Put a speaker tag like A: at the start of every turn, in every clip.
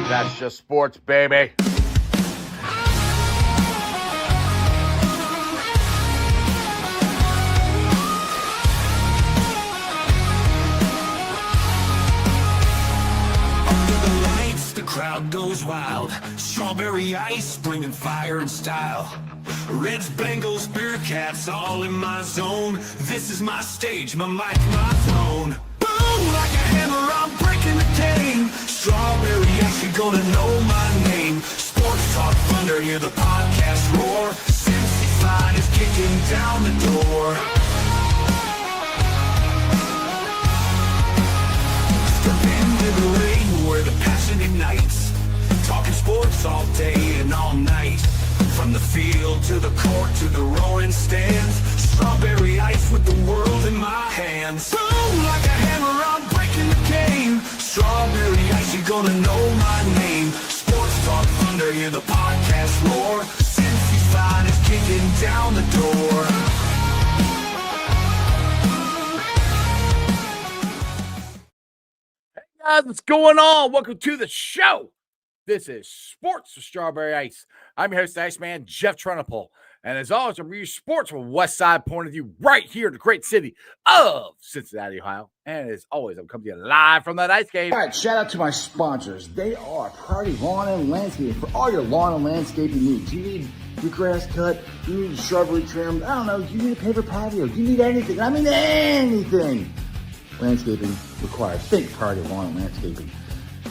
A: That's just sports, baby.
B: Crowd goes wild, strawberry ice bringing fire and style. Reds, Bengals, Bearcats, all in my zone. This is my stage, my mic, my throne. Boom, like a hammer, I'm breaking the game. Strawberry ice, you're gonna know my name. Sports Talk Thunder, hear the podcast roar. Cincy Fine is kicking down the door. Step into the ring where the passion ignites. Talking sports all day and all night. From the field to the court to the roaring stands. Strawberry ice with the world in my hands. Boom, like a hammer, I'm breaking the game. Strawberry ice, you're gonna know my name. Sports Talk Thunder, hear the podcast roar. Cincy Fine is kicking down the door.
A: Guys, what's going on? Welcome to the show. This is Sports with Strawberry Ice. I'm your host, Iceman, Jeff Trunapole. And as always, I'm your sports from a West Side point of view right here in the great city of Cincinnati, Ohio. And as always, I'm coming to you live from that ice game.
C: All right, shout out to my sponsors. They are Priority Lawn and Landscaping for all your lawn and landscaping needs. You need your grass cut, you need shrubbery trimmed, I don't know, you need a paper patio, you need anything. I mean anything. Landscaping required. Think Priority Lawn and Landscaping.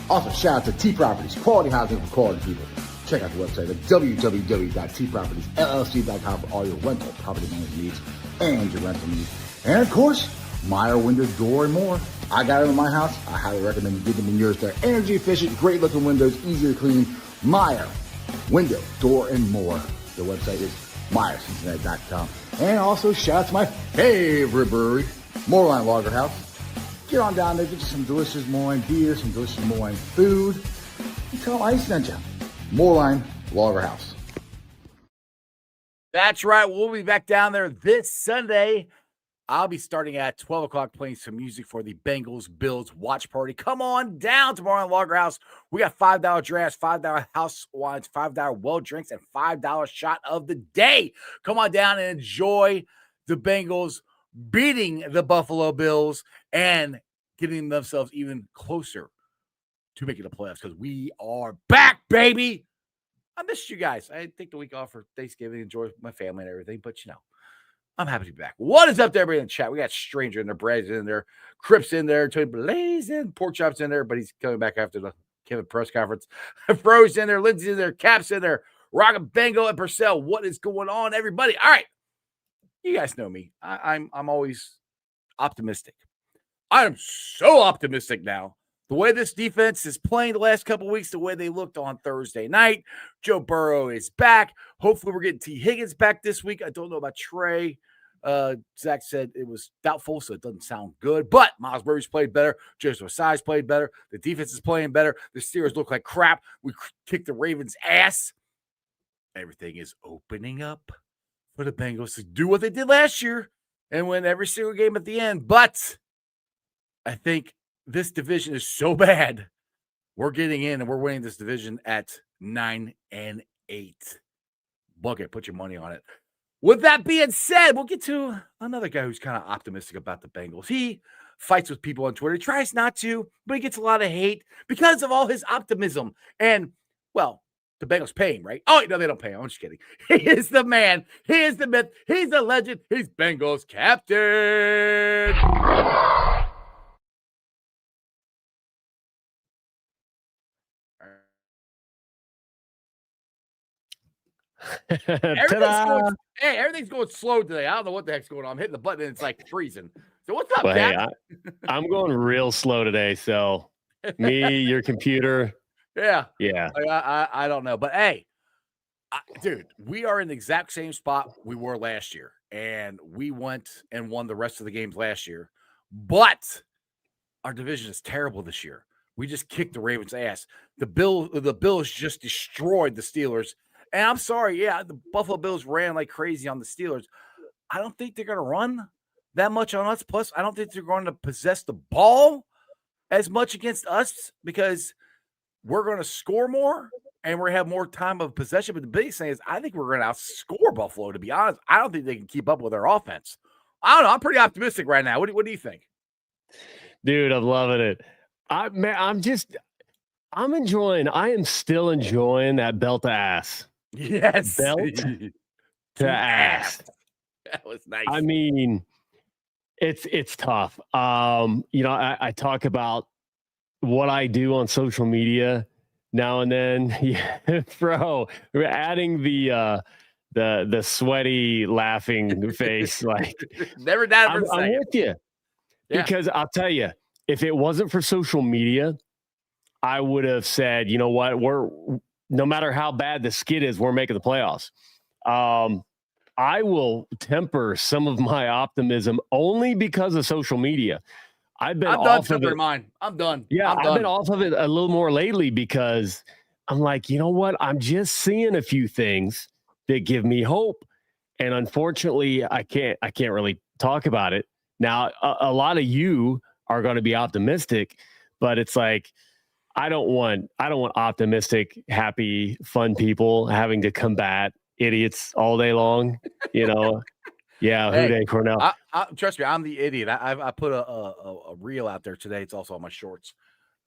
C: Also, shout out to T Properties, quality housing for quality people. Check out the website at www.tpropertiesllc.com for all your rental property management needs and your rental needs. And of course, Meyer Window, Door, and more. I got them in my house. I highly recommend you get them in yours. They're energy efficient, great looking windows, easy to clean. Meyer Window, Door, and more. The website is MeyerCincinnati.com. And also, shout out to my favorite brewery, Moreline Lager House. Get on down there, get you some delicious Moreline beer, some delicious Moreline food. And tell them I sent you. Moreline Lager House.
A: That's right. We'll be back down there this Sunday. I'll be starting at 12 o'clock playing some music for the Bengals Bills watch party. Come on down to Moreline Lager House. We got $5 drafts, $5 house wines, $5 well drinks, and $5 shot of the day. Come on down and enjoy the Bengals beating the Buffalo Bills and getting themselves even closer to making the playoffs because we are back, baby. I missed you guys. I take the week off for Thanksgiving, enjoy my family and everything, but you know, I'm happy to be back. What is up there, everybody in the chat? We got Stranger in there, Brad's in there, Crips in there, Tony Blaze in, Pork Chop's in there, but he's coming back after the Kevin press conference. Fro's in there, Lindsay's in there, Cap's in there, Rockin' Bengal and Purcell. What is going on, everybody? All right. You guys know me. I'm always optimistic. I am so optimistic now. The way this defense is playing the last couple of weeks, the way they looked on Thursday night. Joe Burrow is back. Hopefully we're getting T. Higgins back this week. I don't know about Trey. Zach said it was doubtful, so it doesn't sound good. But Miles Murray's played better. Joseph Ossai's played better. The defense is playing better. The Steelers look like crap. We kicked the Ravens' ass. Everything is opening up for the Bengals to do what they did last year and win every single game at the end. But I think this division is so bad. We're getting in and we're winning this division at 9-8. Bucket, put your money on it. With that being said, we'll get to another guy who's kind of optimistic about the Bengals. He fights with people on Twitter. He tries not to, but he gets a lot of hate because of all his optimism. And, well, the Bengals pay him, right? Oh, no, they don't pay him. I'm just kidding. He is the man. He is the myth. He's the legend. He's Bengals captain. Everything's going slow today. I don't know what the heck's going on. I'm hitting the button and it's like freezing. So what's up, Cap?
D: Hey, I'm going real slow today. So me, your computer.
A: Yeah.
D: Yeah.
A: I don't know. But hey, dude, we are in the exact same spot we were last year. And we went and won the rest of the games last year. But our division is terrible this year. We just kicked the Ravens' ass. The Bills just destroyed the Steelers. And I'm sorry, yeah, the Buffalo Bills ran like crazy on the Steelers. I don't think they're going to run that much on us. Plus, I don't think they're going to possess the ball as much against us because we're going to score more and we're going to have more time of possession. But the biggest thing is I think we're going to outscore Buffalo, to be honest. I don't think they can keep up with their offense. I don't know. I'm pretty optimistic right now. What do you think?
D: Dude, I'm loving it. I'm enjoying. I am still enjoying that belt to ass.
A: Yes.
D: Belt to ass.
A: That was nice.
D: I mean, it's tough. I talk about what I do on social media now and then. Yeah, bro, we're adding the sweaty laughing face. Like,
A: never down for a
D: I'm
A: second.
D: with you. Yeah. Because I'll tell you, if it wasn't for social media, I would have said, you know what, no matter how bad the skid is, we're making the playoffs. I will temper some of my optimism only because of social media. I'm done
A: tempering mine. I'm done.
D: Yeah, I've been off of it a little more lately because I'm like, you know what, I'm just seeing a few things that give me hope, and unfortunately, I can't really talk about it. Now, a lot of you are going to be optimistic, but it's like I don't want optimistic, happy, fun people having to combat idiots all day long. You know, yeah.
A: Hey,
D: Houday Cornell.
A: Trust me, I'm the idiot. I put a reel out there today. It's also on my shorts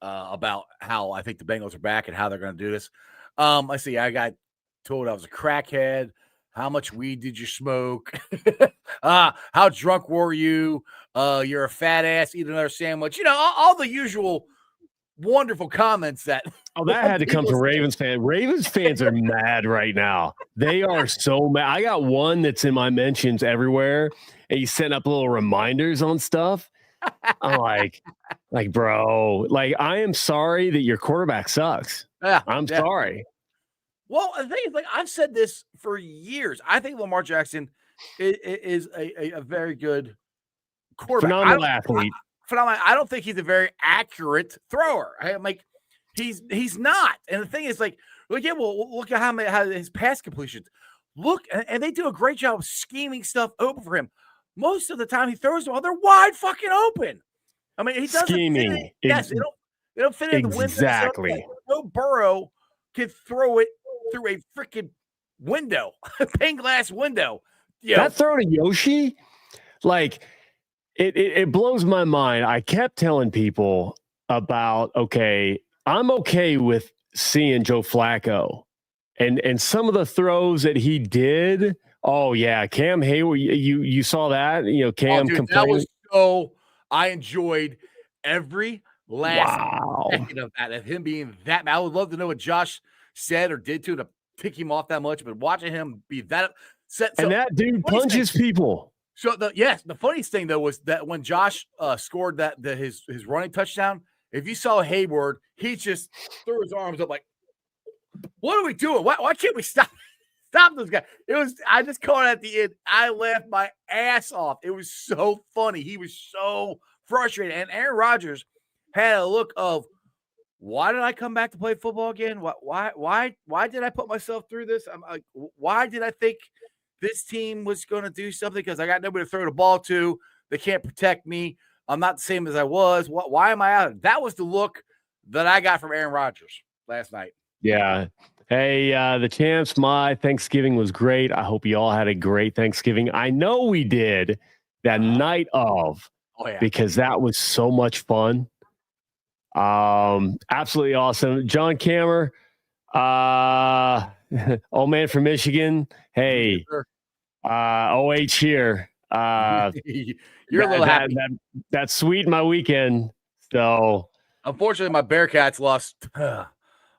A: about how I think the Bengals are back and how they're going to do this. I see. I got told I was a crackhead. How much weed did you smoke? How drunk were you? You're a fat ass. Eat another sandwich. You know, all the usual wonderful comments that.
D: Oh, that had to come from Ravens fans. Ravens fans are mad right now. They are so mad. I got one that's in my mentions everywhere, and he's setting up little reminders on stuff. I'm like, bro, like, I am sorry that your quarterback sucks.
A: Yeah,
D: I'm sorry.
A: Well, the thing is, like, I've said this for years. I think Lamar Jackson is a very good quarterback.
D: Phenomenal athlete.
A: I don't think he's a very accurate thrower. I'm like, he's not. And the thing is, like, yeah, well, look at how his pass completions. Look, and they do a great job of scheming stuff open for him. Most of the time, he throws them, they're wide fucking open. I mean, he doesn't
D: scheming.
A: Yes, they don't fit in the window.
D: Exactly.
A: No Burrow can throw it through a freaking window, pane glass window.
D: That throw to Yoshi, like, it blows my mind. I kept telling people about, okay, I'm okay with seeing Joe Flacco and some of the throws that he did. Oh yeah, Cam Hayward, you saw that? You know, Cam complaining.
A: I enjoyed every last second of that, of him being that. I would love to know what Josh said or did to pick him off that much, but watching him be that upset.
D: And that dude punches people.
A: So the funniest thing though was that when Josh scored his running touchdown, if you saw Hayward, he just threw his arms up like, "What are we doing? Why can't we stop this guy?" I just caught it at the end. I laughed my ass off. It was so funny. He was so frustrated, and Aaron Rodgers had a look of, why did I come back to play football again? Why did I put myself through this? I'm like, why did I think this team was going to do something? Because I got nobody to throw the ball to. They can't protect me. I'm not the same as I was. Why am I out? That was the look that I got from Aaron Rodgers last night.
D: Yeah. Hey, the champs, my Thanksgiving was great. I hope you all had a great Thanksgiving. I know we did that night of, because that was so much fun. Absolutely awesome. John Kammer, old man from Michigan. Hey, OH here.
A: You're a little happy.
D: That sweet my weekend. So
A: unfortunately, my Bearcats lost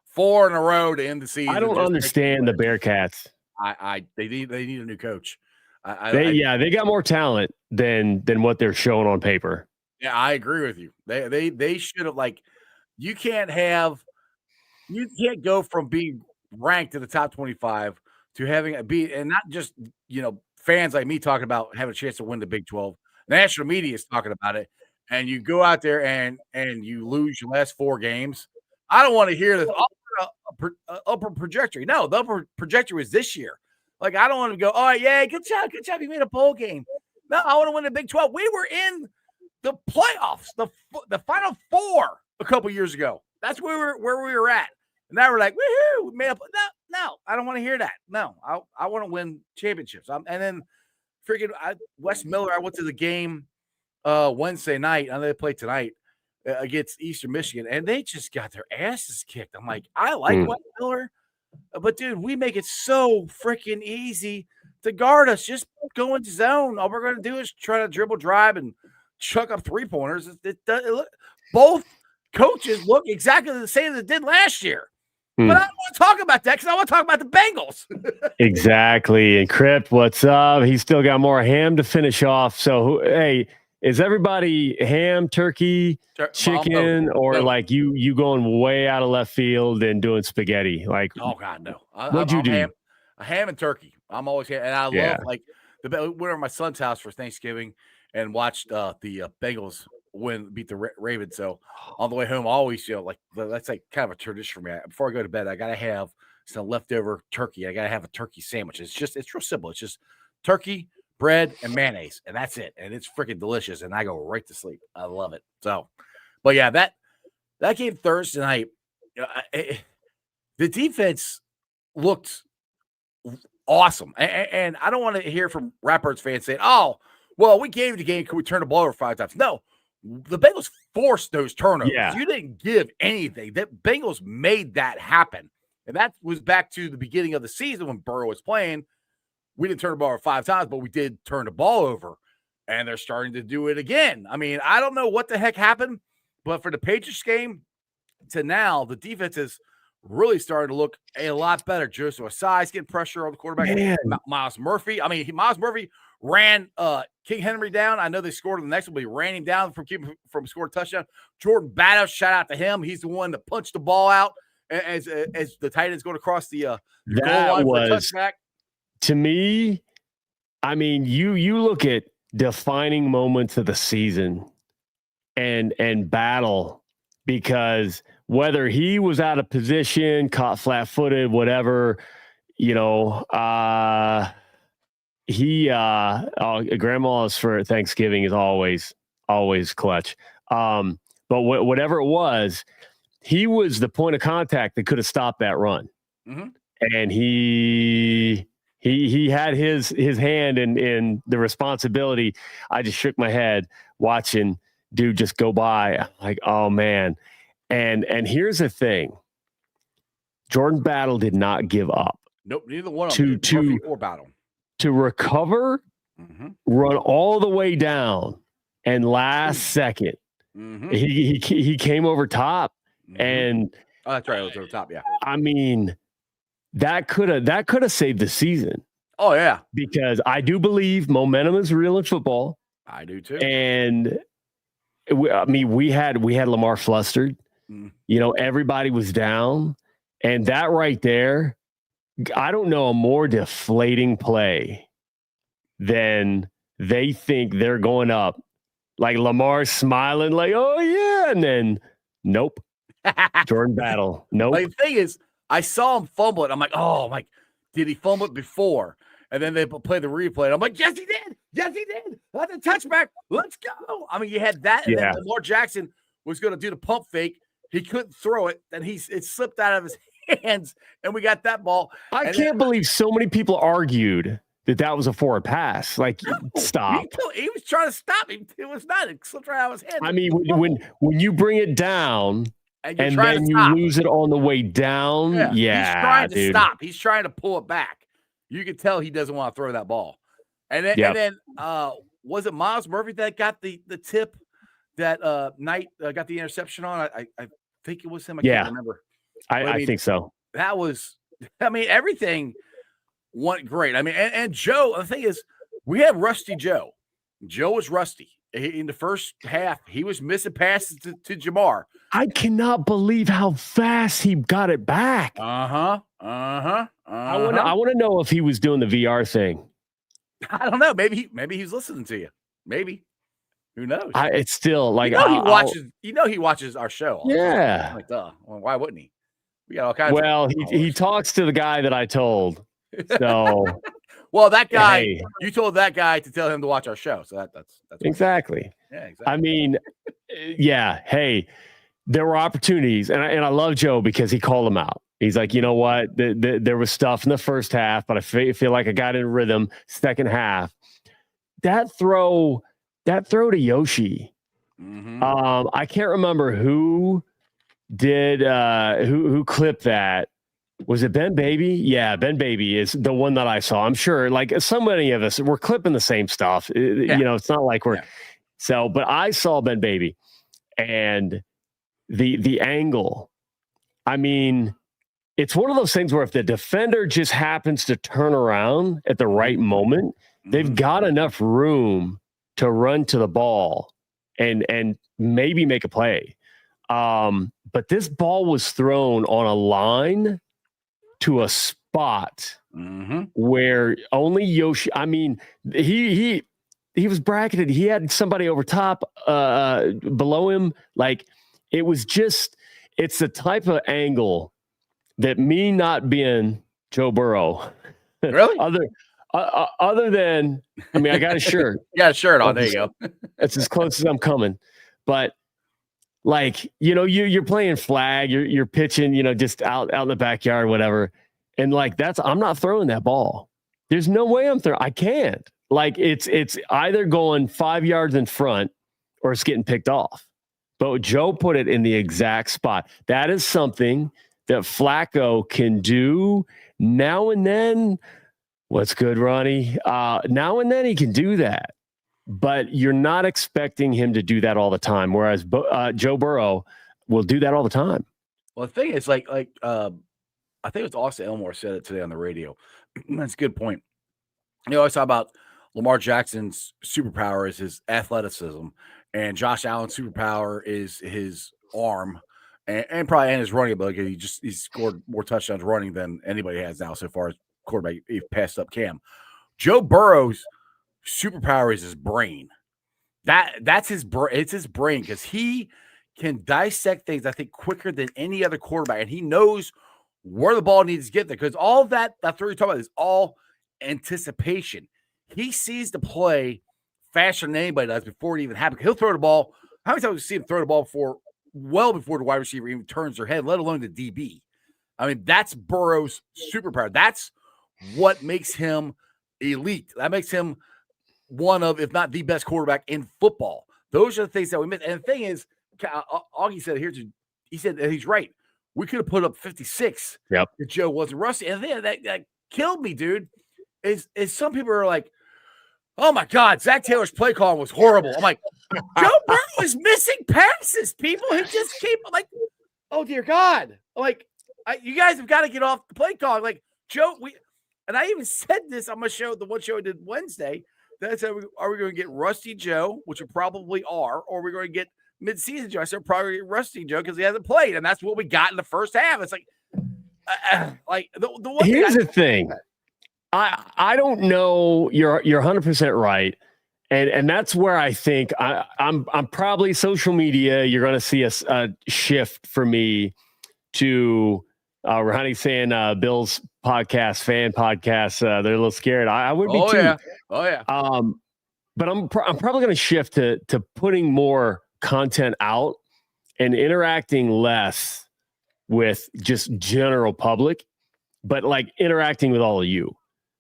A: 4 in a row to end the season.
D: I don't understand the Bearcats.
A: They need a new coach.
D: They got more talent than what they're showing on paper.
A: Yeah, I agree with you. They should have, like, you can't go from being ranked in the top 25 to having and not just, fans like me talking about having a chance to win the Big 12. National media is talking about it, and you go out there and you lose your last 4 games. I don't want to hear this upper trajectory. No, the upper trajectory is this year. Like, I don't want to go, all right, yeah, good job, you made a bowl game. No, I want to win the Big 12. We were in the playoffs, the Final Four a couple years ago. That's where we were at. And now we're like, woohoo, we made up. No, I don't want to hear that. No, I want to win championships. And then freaking Wes Miller, I went to the game Wednesday night. I know they play tonight against Eastern Michigan, and they just got their asses kicked. I'm like, I like Wes Miller, but dude, we make it so freaking easy to guard us. Just go into zone. All we're going to do is try to dribble, drive, and chuck up 3-pointers. Both coaches look exactly the same as it did last year. But I don't want to talk about that because I want to talk about the Bengals.
D: Exactly. And Crypt, what's up? He's still got more ham to finish off. So, hey, is everybody ham, turkey, chicken, or like you going way out of left field and doing spaghetti? Like,
A: oh God, no.
D: What'd you do?
A: Ham and turkey. I'm always ham, and I love like we went to my son's house for Thanksgiving and watched the Bengals beat the Ravens. So on the way home, I always like that's like kind of a tradition for me. Before I go to bed, I gotta have some leftover turkey. I gotta have a turkey sandwich. It's real simple. It's just turkey, bread, and mayonnaise, and that's it. And it's freaking delicious. And I go right to sleep. I love it. So, but yeah, that game Thursday night, the defense looked awesome. And I don't want to hear from Raptors fans saying, "Oh, well, we gave the game. Could we turn the ball over 5 times?" No. The Bengals forced those turnovers.
D: Yeah.
A: You didn't give anything. The Bengals made that happen. And that was back to the beginning of the season when Burrow was playing. We didn't turn the ball over 5 times, but we did turn the ball over. And they're starting to do it again. I mean, I don't know what the heck happened, but for the Patriots game to now, the defense is really starting to look a lot better. Joseph Ossai's getting pressure on the quarterback.
D: Man.
A: Miles Murphy. I mean, Miles Murphy ran King Henry down. I know they scored on the next one, but he ran him down from scoring a touchdown. Jordan Battle, shout out to him. He's the one that punched the ball out as the tight end's going across the goal line for a touchback.
D: To me, I mean, you look at defining moments of the season and Battle, because whether he was out of position, caught flat-footed, whatever, grandma's for Thanksgiving is always clutch. But whatever it was, he was the point of contact that could have stopped that run. Mm-hmm. And he had his hand in the responsibility. I just shook my head watching dude just go by. I'm like, oh man. And here's the thing. Jordan Battle did not give up.
A: Nope, neither one of them. Murphy or Battle. To
D: recover, run all the way down, and last second, he came over top, and
A: that's right, it was over top. Yeah,
D: I mean that could have saved the season.
A: Oh yeah,
D: because I do believe momentum is real in football.
A: I do too.
D: And we had Lamar flustered. Everybody was down, and that right there. I don't know a more deflating play than they think they're going up. Like Lamar's smiling like, oh, yeah. And then, nope. Jordan Battle. Nope.
A: Like, the thing is, I saw him fumble it. I'm like, did he fumble it before? And then they play the replay. And I'm like, yes, he did. Yes, he did. That's a touchback. Let's go. I mean, you had that. And then Lamar Jackson was going to do the pump fake. He couldn't throw it. And it slipped out of his hands, and we got that ball.
D: I can't believe so many people argued that was a forward pass. Like, stop.
A: He was trying to stop him. It was not. It slipped right out of his hand.
D: I mean, when you bring it down and then you lose it on the way down, he's
A: trying to stop. He's trying to pull it back. You can tell he doesn't want to throw that ball. And then was it Miles Murphy that got the tip that Knight got the interception on? I think it was him. I can't remember.
D: I think so.
A: That was, everything went great. I mean, and Joe, the thing is, we had Rusty Joe. Joe was rusty. In the first half, he was missing passes to Jamar.
D: I cannot believe how fast he got it back.
A: I
D: want to know if he was doing the VR thing.
A: I don't know. Maybe he's listening to you. Maybe. Who knows?
D: It's still like
A: he watches our show.
D: Yeah.
A: Like, well, why wouldn't he? We got all kinds.
D: Well, he talks to the guy that I told. So,
A: well, that guy, you told that guy to tell him to watch our show. So that's
D: exactly.
A: Yeah, exactly.
D: I mean, yeah. Hey, there were opportunities, and I love Joe because he called them out. He's like, you know what? There was stuff in the first half, but I feel like I got in rhythm second half. That throw to Yoshi. I can't remember who did who clipped that. Was it Ben Baby? Yeah, Ben Baby is the one that I saw. I'm sure like so many of us we're clipping the same stuff. You know, it's not like we're so, but I saw Ben Baby and the angle. I mean, it's one of those things where if the defender just happens to turn around at the right moment, they've got enough room to run to the ball and maybe make a play. But this ball was thrown on a line to a spot where only Yoshi, I mean, he was bracketed. He had somebody over top below him. Like it was just, it's the type of angle that me not being Joe Burrow,
A: really
D: other than, I mean, I got a shirt.
A: Yeah, shirt on. There you go.
D: That's as close as I'm coming. But like, you know, you're playing flag, you're pitching, you know, just out in the backyard, whatever. And like, I'm not throwing that ball. There's no way I'm throwing. I can't. Like it's either going 5 yards in front or it's getting picked off. But Joe put it in the exact spot. That is something that Flacco can do now and then. What's good, Ronnie? Now and then he can do that, but you're not expecting him to do that all the time. Whereas Joe Burrow will do that all the time.
A: Well, the thing is, I think it was Austin Elmore said it today on the radio. That's a good point. You know, I talk about Lamar Jackson's superpower is his athleticism, and Josh Allen's superpower is his arm, and probably his running ability. He's scored more touchdowns running than anybody has now so far as quarterback. He passed up Cam. Joe Burrow's superpower is his brain. That's his brain. It's his brain because he can dissect things, I think, quicker than any other quarterback, and he knows where the ball needs to get there because all that throw you're talking about is all anticipation. He sees the play faster than anybody does before it even happens. He'll throw the ball. How many times have we seen him throw the ball well before the wide receiver even turns their head, let alone the DB? I mean, that's Burrow's superpower. That's what makes him elite. That makes him one of, if not the best quarterback in football. Those are the things that we miss. And the thing is, Augie said he said that he's right. We could have put up 56 if Joe wasn't rusty. And then that killed me, dude, is some people are like, oh, my God, Zach Taylor's play calling was horrible. I'm like, Joe Burrow is missing passes, people. He just keep like, oh, dear God. Like, you guys have got to get off the play calling. Like, Joe, and I even said this on my show, the one show I did Wednesday, that I said, are we going to get Rusty Joe, which we probably are, or are we going to get mid-season Joe? I said, probably get Rusty Joe because he hasn't played, and that's what we got in the first half. It's like the one.
D: Here's the thing. I don't know. You're 100% right, and that's where I think I'm probably social media. You're going to see a shift for me to Ronnie saying Bill's podcast, fan podcast. They're a little scared. I would be too.
A: Yeah. Oh yeah.
D: But I'm probably going to shift to putting more content out and interacting less with just general public, but like interacting with all of you.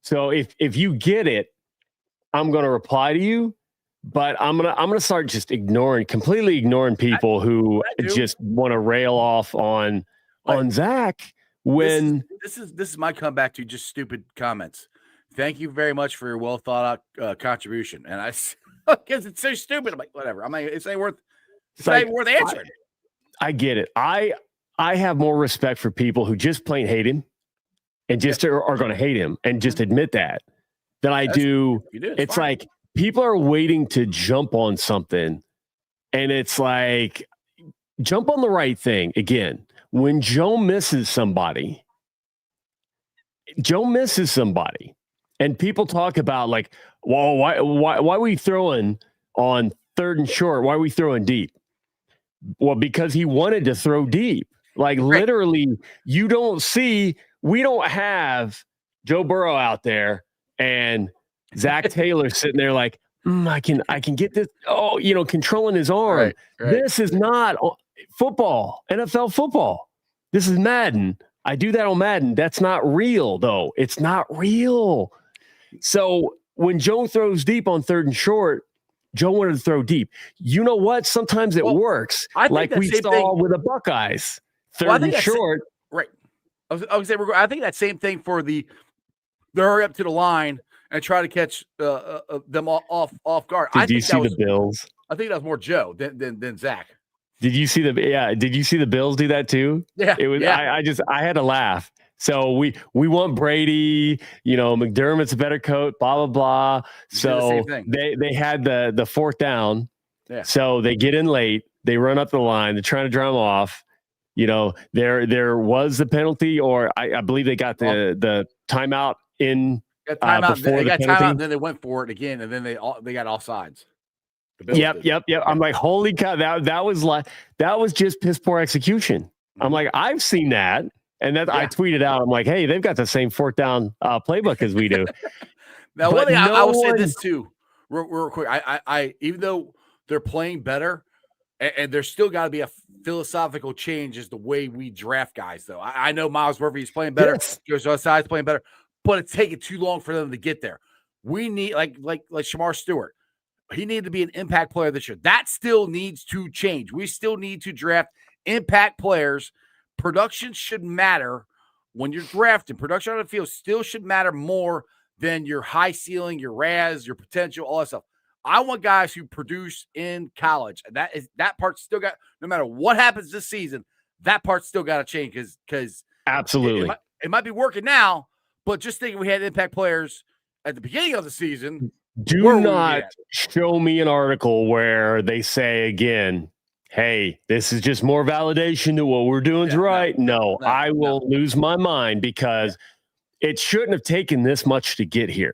D: So if you get it, I'm going to reply to you, but I'm going to start just completely ignoring people who just want to rail off on Zach when
A: this is my comeback to just stupid comments. Thank you very much for your well thought out contribution. And I because it's so stupid. I'm like, whatever. I'm like, it's ain't worth answering.
D: I get it. I have more respect for people who just plain hate him and just are going to hate him and just admit that than I do. It's fine. Like people are waiting to jump on something, and it's like jump on the right thing again. When Joe misses somebody, and people talk about like, well, why are we throwing on third and short? Why are we throwing deep? Well, because he wanted to throw deep. Like literally, we don't have Joe Burrow out there and Zach Taylor sitting there like, I can get this. Oh, controlling his arm. Right. This is not. football, NFL football. This is Madden. I do that on Madden. That's not real, though. It's not real. So when Joe throws deep on 3rd and short, Joe wanted to throw deep. You know what? Sometimes it works. Like we saw with the Buckeyes. 3rd and short.
A: Right. I was saying, I think that same thing for the hurry up to the line and try to catch them off guard.
D: Did you see the Bills?
A: I think that was more Joe than Zach.
D: Did you see the Bills do that too?
A: Yeah.
D: It was. Yeah. I had to laugh. So we want Brady. McDermott's a better coach. Blah blah blah. So they had the 4th down. Yeah. So they get in late. They run up the line. They're trying to drum them off. There was the penalty, or I believe they got the timeout in.
A: Timeout. They got
D: penalty.
A: timeout, and then they went for it again, and then they got offsides.
D: Yep. I'm like, holy cow! That was just piss poor execution. I'm like, I've seen that, and I tweeted out. I'm like, hey, they've got the same 4th down playbook as we do.
A: Now, one thing I will say this too, real quick. I even though they're playing better, and there's still got to be a philosophical change as the way we draft guys. Though I know Miles Murphy is playing better, Joe Side's playing better, but it's taking too long for them to get there. We need like Shamar Stewart. He needed to be an impact player this year. That still needs to change. We still need to draft impact players. Production should matter when you're drafting. Production on the field still should matter more than your high ceiling, your RAS, your potential, all that stuff. I want guys who produce in college. That part still got, no matter what happens this season, that part still got to change because
D: absolutely
A: it might be working now, but just think we had impact players at the beginning of the season.
D: Do not show me an article where they say again, hey, this is just more validation that what we're doing is right. No, I will lose my mind because it shouldn't have taken this much to get here.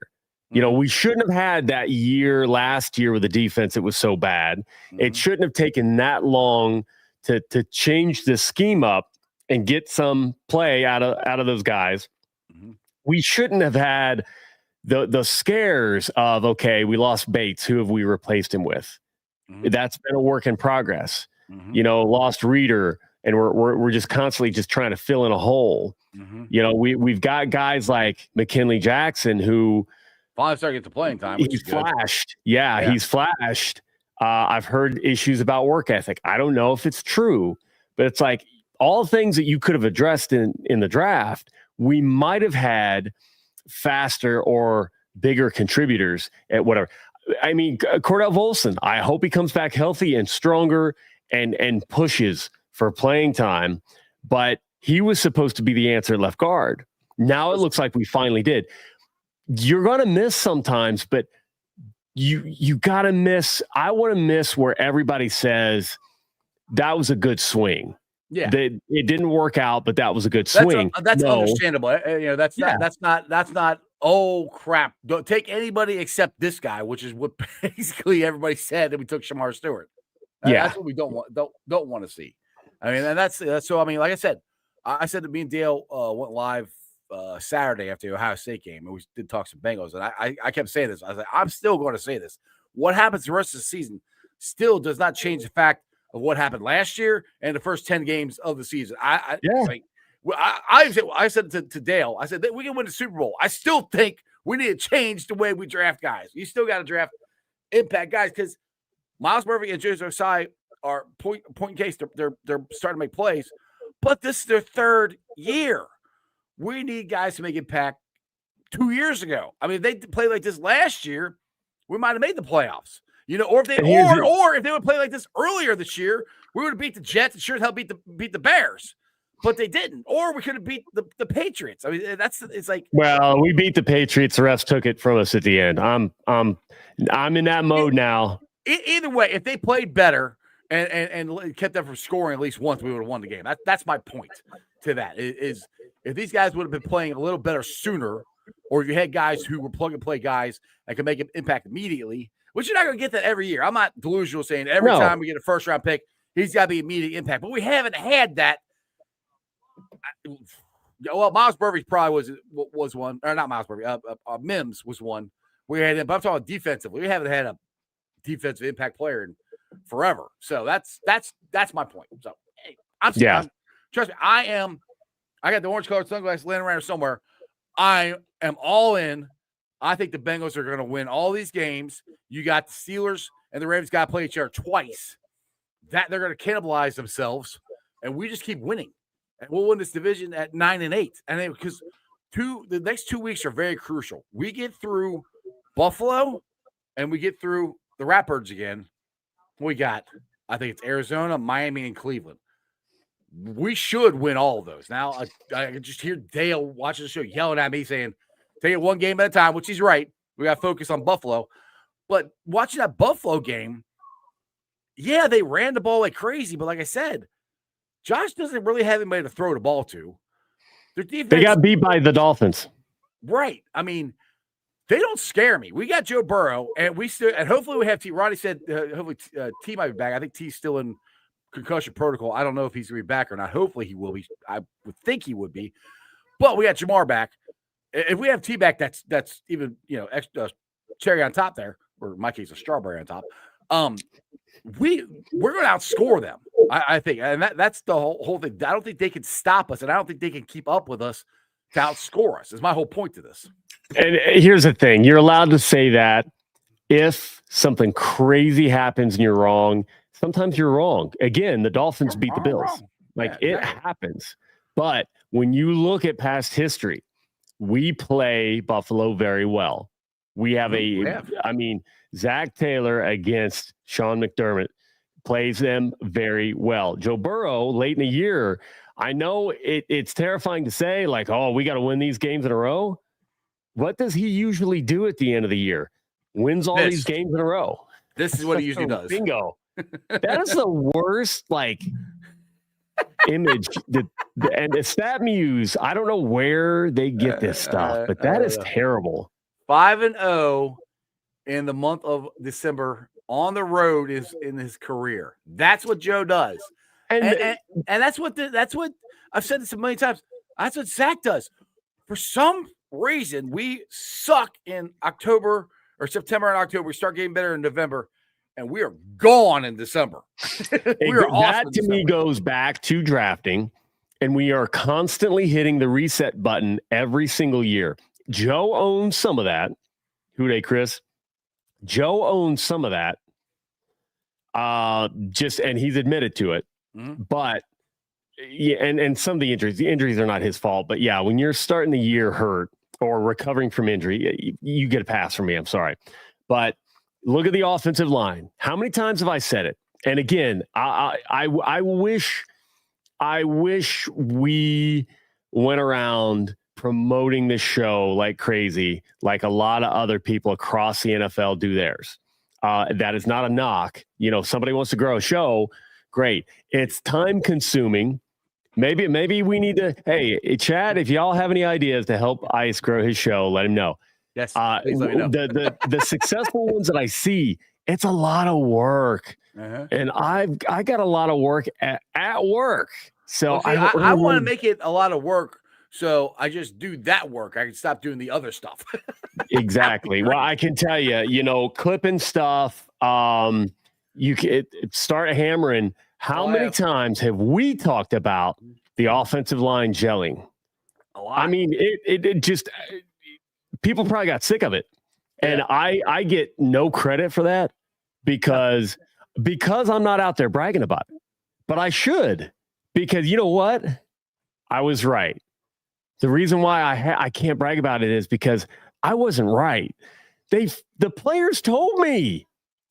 D: We shouldn't have had that year last year with the defense. It was so bad. It shouldn't have taken that long to change the scheme up and get some play out of those guys. We shouldn't have had the scares of, okay, we lost Bates. Who have we replaced him with? That's been a work in progress. Lost Reader, and we're just constantly just trying to fill in a hole. We've got guys like McKinley Jackson who
A: finally started to get the playing time.
D: He's flashed. Yeah, he's flashed. I've heard issues about work ethic. I don't know if it's true, but it's like all things that you could have addressed in the draft, we might have had faster or bigger contributors at whatever. I mean, Cordell Volson, I hope he comes back healthy and stronger and pushes for playing time, but he was supposed to be the answer at left guard. Now it looks like we finally did. You're going to miss sometimes, but you got to miss. I want to miss where everybody says that was a good swing.
A: Yeah,
D: it didn't work out, but that was a good swing.
A: That's understandable. That's not. Oh crap! Don't take anybody except this guy, which is what basically everybody said that we took Shamar Stewart. That's what we don't want to see. I mean, and that's so. I mean, like I said that me and Dale went live Saturday after the Ohio State game, and we did talk some Bengals, and I kept saying this. I was like, I'm still going to say this. What happens the rest of the season still does not change the fact of what happened last year and the first 10 games of the season. I said to Dale, I said that we can win the Super Bowl. I still think we need to change the way we draft guys. You still got to draft impact guys because Miles Murphy and Joseph Osai are point in case they're starting to make plays, but this is their 3rd year. We need guys to make impact 2 years ago. I mean, if they played like this last year, we might have made the playoffs. Or if they would play like this earlier this year, we would have beat the Jets and sure as hell beat the Bears. But they didn't. Or we could have beat the Patriots. I mean, it's like,
D: well, we beat the Patriots. The refs took it from us at the end. I'm in that mode now.
A: Either way, if they played better and kept them from scoring at least once, we would have won the game. That's my point to that. Is if these guys would have been playing a little better sooner, or if you had guys who were plug and play guys that could make an impact immediately. Which you're not going to get that every year. I'm not delusional saying every time we get a first-round pick, he's got to be immediate impact. But we haven't had that. Well, Miles Murphy probably was one. Or not Miles Murphy. Mims was one. We had him. But I'm talking defensively. We haven't had a defensive impact player in forever. So that's my point. So hey, I'm trust me, I got the orange colored sunglasses laying around somewhere. I am all in. I think the Bengals are going to win all these games. You got the Steelers and the Ravens got to play each other twice. That they're going to cannibalize themselves, and we just keep winning. And we'll win this division at 9-8. And because the next 2 weeks are very crucial. We get through Buffalo, and we get through the Ratbirds again. We got, I think it's Arizona, Miami, and Cleveland. We should win all of those. Now, I can just hear Dale watching the show yelling at me saying, take it one game at a time, which he's right. We got to focus on Buffalo. But watching that Buffalo game, yeah, they ran the ball like crazy. But like I said, Josh doesn't really have anybody to throw the ball to. Their defense,
D: they got beat by the Dolphins.
A: Right. I mean, they don't scare me. We got Joe Burrow, and hopefully we have T. Ronnie said hopefully T might be back. I think T's still in concussion protocol. I don't know if he's going to be back or not. Hopefully he will be. I would think he would be. But we got Jamar back. If we have T back, that's even extra cherry on top there, or in my case, a strawberry on top. We're going to outscore them. I think, and that's the whole thing. I don't think they can stop us, and I don't think they can keep up with us to outscore us. Is my whole point to this.
D: And here's the thing: you're allowed to say that if something crazy happens and you're wrong. Sometimes you're wrong. Again, the Dolphins beat the Bills. It happens. But when you look at past history, we play Buffalo very well. We have Zach Taylor against Sean McDermott plays them very well. Joe Burrow, late in the year, I know it's terrifying to say, like, oh, we got to win these games in a row. What does he usually do at the end of the year? Wins all these games in a row.
A: This is what he usually does.
D: Bingo. That is the worst, image. And the Stat Muse, I don't know where they get this stuff, but that is terrible.
A: 5-0 in the month of December on the road is in his career. That's what Joe does, and that's what I've said this a million times. That's what Zach does. For some reason, we suck in October or September and October. We start getting better in November. And we are gone in December.
D: That to me goes back to drafting, and we are constantly hitting the reset button every single year. Joe owns some of that. Who dey, Chris? Joe owns some of that. And he's admitted to it. Mm-hmm. But yeah, and some of the injuries are not his fault. But yeah, when you're starting the year hurt or recovering from injury, you get a pass from me. I'm sorry, but. Look at the offensive line. How many times have I said it? And again, I wish we went around promoting this show like crazy, like a lot of other people across the NFL do theirs. That is not a knock. If somebody wants to grow a show, great. It's time consuming. Maybe we need to. Hey, Chad, if y'all have any ideas to help Ice grow his show, let him know.
A: Yes, please let me know.
D: The successful ones that I see, it's a lot of work, and I got a lot of work at work. So
A: I want to make it a lot of work, so I just do that work. I can stop doing the other stuff.
D: Exactly. Well, I can tell you, clipping stuff. You can start hammering. How many times have we talked about the offensive line gelling?
A: A lot.
D: I mean, it just. People probably got sick of it. And I get no credit for that because I'm not out there bragging about it. But I should, because you know what? I was right. The reason why I can't brag about it is because I wasn't right. The players told me,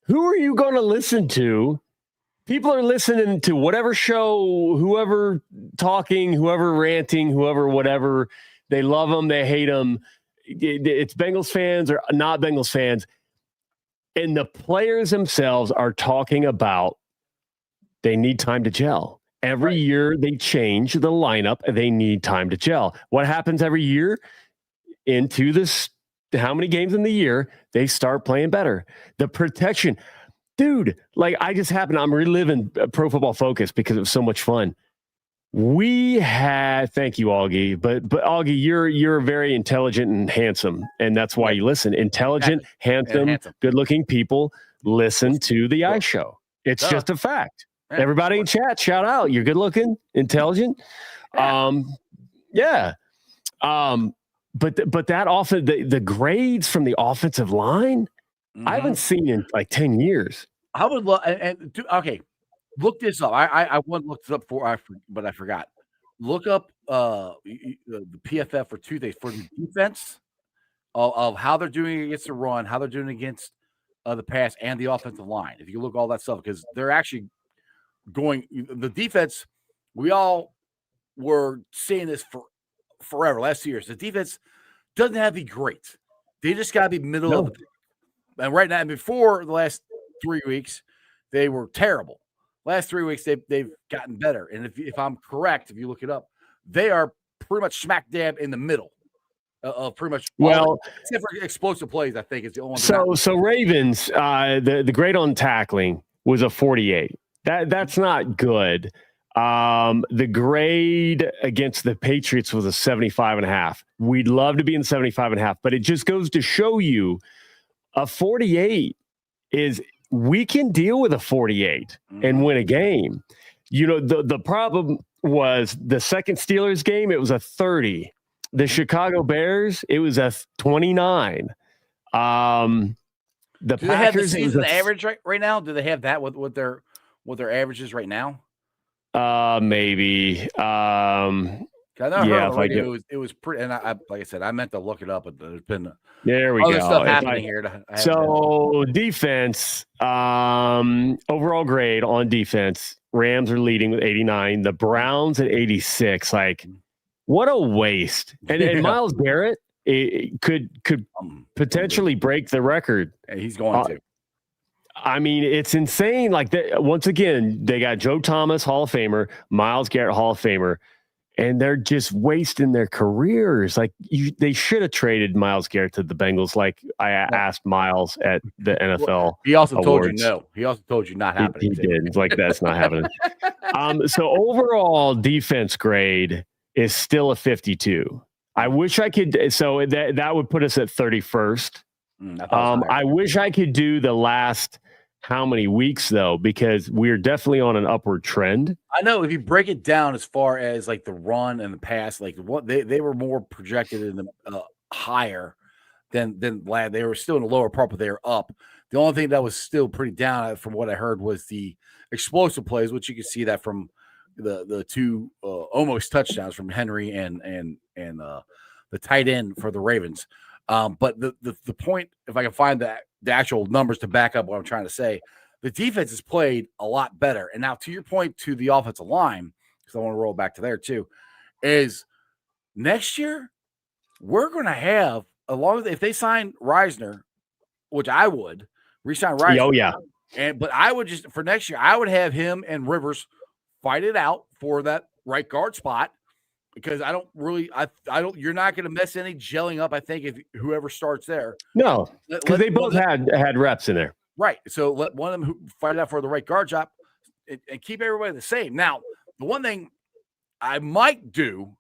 D: who are you going to listen to? People are listening to whatever show, whoever talking, whoever ranting, whoever, whatever. They love them. They hate them. It's Bengals fans or not Bengals fans. And the players themselves are talking about they need time to gel. Every year they change the lineup. They need time to gel. What happens every year into this? How many games in the year they start playing better? The protection, dude. I'm reliving Pro Football Focus because it was so much fun. Thank you, Augie. But Augie, you're very intelligent and handsome, and that's why you listen. Intelligent, handsome, good-looking people listen to the Ice Show. It's just a fact.
A: Yeah,
D: Everybody in chat, shout out. You're good looking, intelligent.
A: Yeah.
D: But that often the grades from the offensive line, I haven't
A: Mhm.
D: seen in like 10 years.
A: I would love okay. Look this up. I once looked it up but I forgot. Look up the PFF for Tuesday for the defense of how they're doing against the run, how they're doing against the pass and the offensive line. If you look all that stuff, because they're actually going the defense. We all were saying this for forever, last 2 years. The defense doesn't have to be great. They just got to be middle of the pack. And right now, before the last 3 weeks, they were terrible. Last 3 weeks, they've gotten better. And if I'm correct, if you look it up, they are pretty much smack dab in the middle of pretty much all, except for explosive plays. I think is the only one.
D: So Ravens, the grade on tackling was a 48. That's not good. The grade against the Patriots was a 75.5. We'd love to be in 75.5, but it just goes to show you a 48 is we can deal with a 48 and win a game. You know, the problem was the second Steelers game, it was a 30. The Chicago Bears, it was a 29. The
A: Do
D: Packers,
A: they have the season average right now? Do they have that with their average is right now?
D: Maybe.
A: I know
D: Yeah,
A: on the radio, it was pretty. And I like I said, I meant to look it up, but there's been
D: there we
A: other
D: go.
A: stuff happening here.
D: So defense, overall grade on defense, Rams are leading with 89. The Browns at 86. Like, what a waste! And Myles Garrett could potentially break the record.
A: And he's going to.
D: I mean, it's insane. Like, once again, they got Joe Thomas, Hall of Famer, Myles Garrett, Hall of Famer, and they're just wasting their careers. Like, they should have traded Myles Garrett to the Bengals. Like I asked Myles at the NFL.
A: He also told
D: awards.
A: you no. He also told you not happening.
D: He did. It's like, that's not happening. So overall defense grade is still a 52. I wish I could. So that would put us at 31st. I wish I could do the last how many weeks though, because we're definitely on an upward trend.
A: I know if you break it down as far as like the run and the pass, like what they were more projected in the higher than lad. They were still in the lower part, but they were up. The only thing that was still pretty down from what I heard was the explosive plays, which you can see that from the two almost touchdowns from Henry and the tight end for the Ravens. But the point, if I can find the actual numbers to back up what I'm trying to say, the defense has played a lot better. And now to your point to the offensive line, because I want to roll back to there too, is next year we're going to have, along with if they sign Reisner, which I would re-sign Reisner.
D: Oh yeah.
A: But I would just for next year, I would have him and Rivers fight it out for that right guard spot. Because I don't you're not going to mess any gelling up. I think if whoever starts there,
D: no, because they both had reps in there,
A: right? So let one of them who fight out for the right guard job and keep everybody the same. Now, the one thing I might do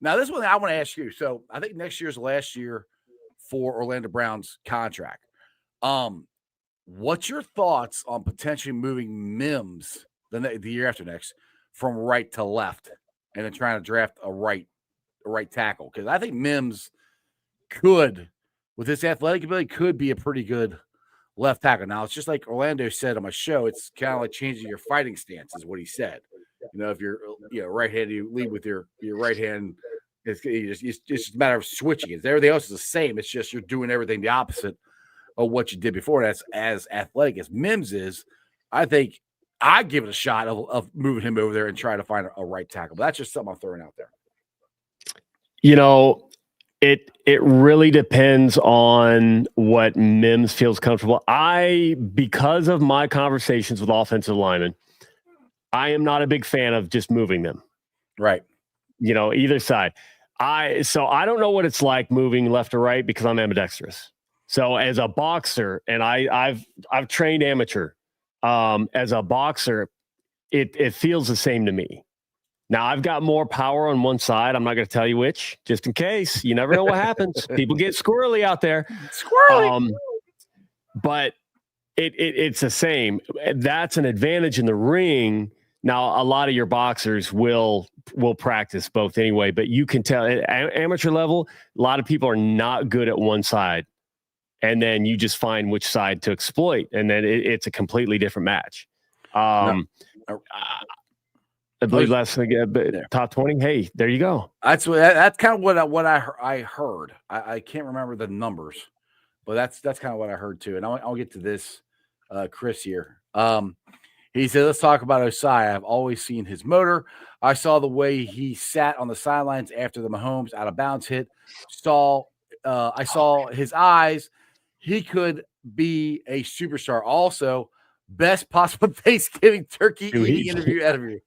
A: now, this one I want to ask you. So I think next year's the last year for Orlando Brown's contract. What's your thoughts on potentially moving Mims the year after next from right to left? And then trying to draft a right tackle. Because I think Mims could, with his athletic ability, could be a pretty good left tackle. Now, it's just like Orlando said on my show, it's kind of like changing your fighting stance, is what he said. You know, if you're right-handed, you lead with your right hand. It's just a matter of switching it. Everything else is the same. It's just you're doing everything the opposite of what you did before. That's as athletic as Mims is. I think I'd give it a shot of moving him over there and trying to find a right tackle. But that's just something I'm throwing out there.
D: You know, it really depends on what Mims feels comfortable. Because of my conversations with offensive linemen, I am not a big fan of just moving them.
A: Right.
D: You know, either side. So I don't know what it's like moving left or right because I'm ambidextrous. So as a boxer, and I've trained amateur. As a boxer, it feels the same to me. Now, I've got more power on one side. I'm not going to tell you which, just in case. You never know what happens. People get squirrely out there.
A: Squirrely.
D: But It's the same. That's an advantage in the ring. Now, a lot of your boxers will practice both anyway, but you can tell at amateur level, a lot of people are not good at one side. And then you just find which side to exploit. And then it's a completely different match. I believe last top 20. Hey, there you go.
A: That's kind of what I heard. I can't remember the numbers, but that's kind of what I heard too. And I'll get to this, Chris here. He said, let's talk about Osai. I've always seen his motor. I saw the way he sat on the sidelines after the Mahomes out of bounds hit. I saw his eyes. He could be a superstar. Also, best possible Thanksgiving turkey eating interview ever.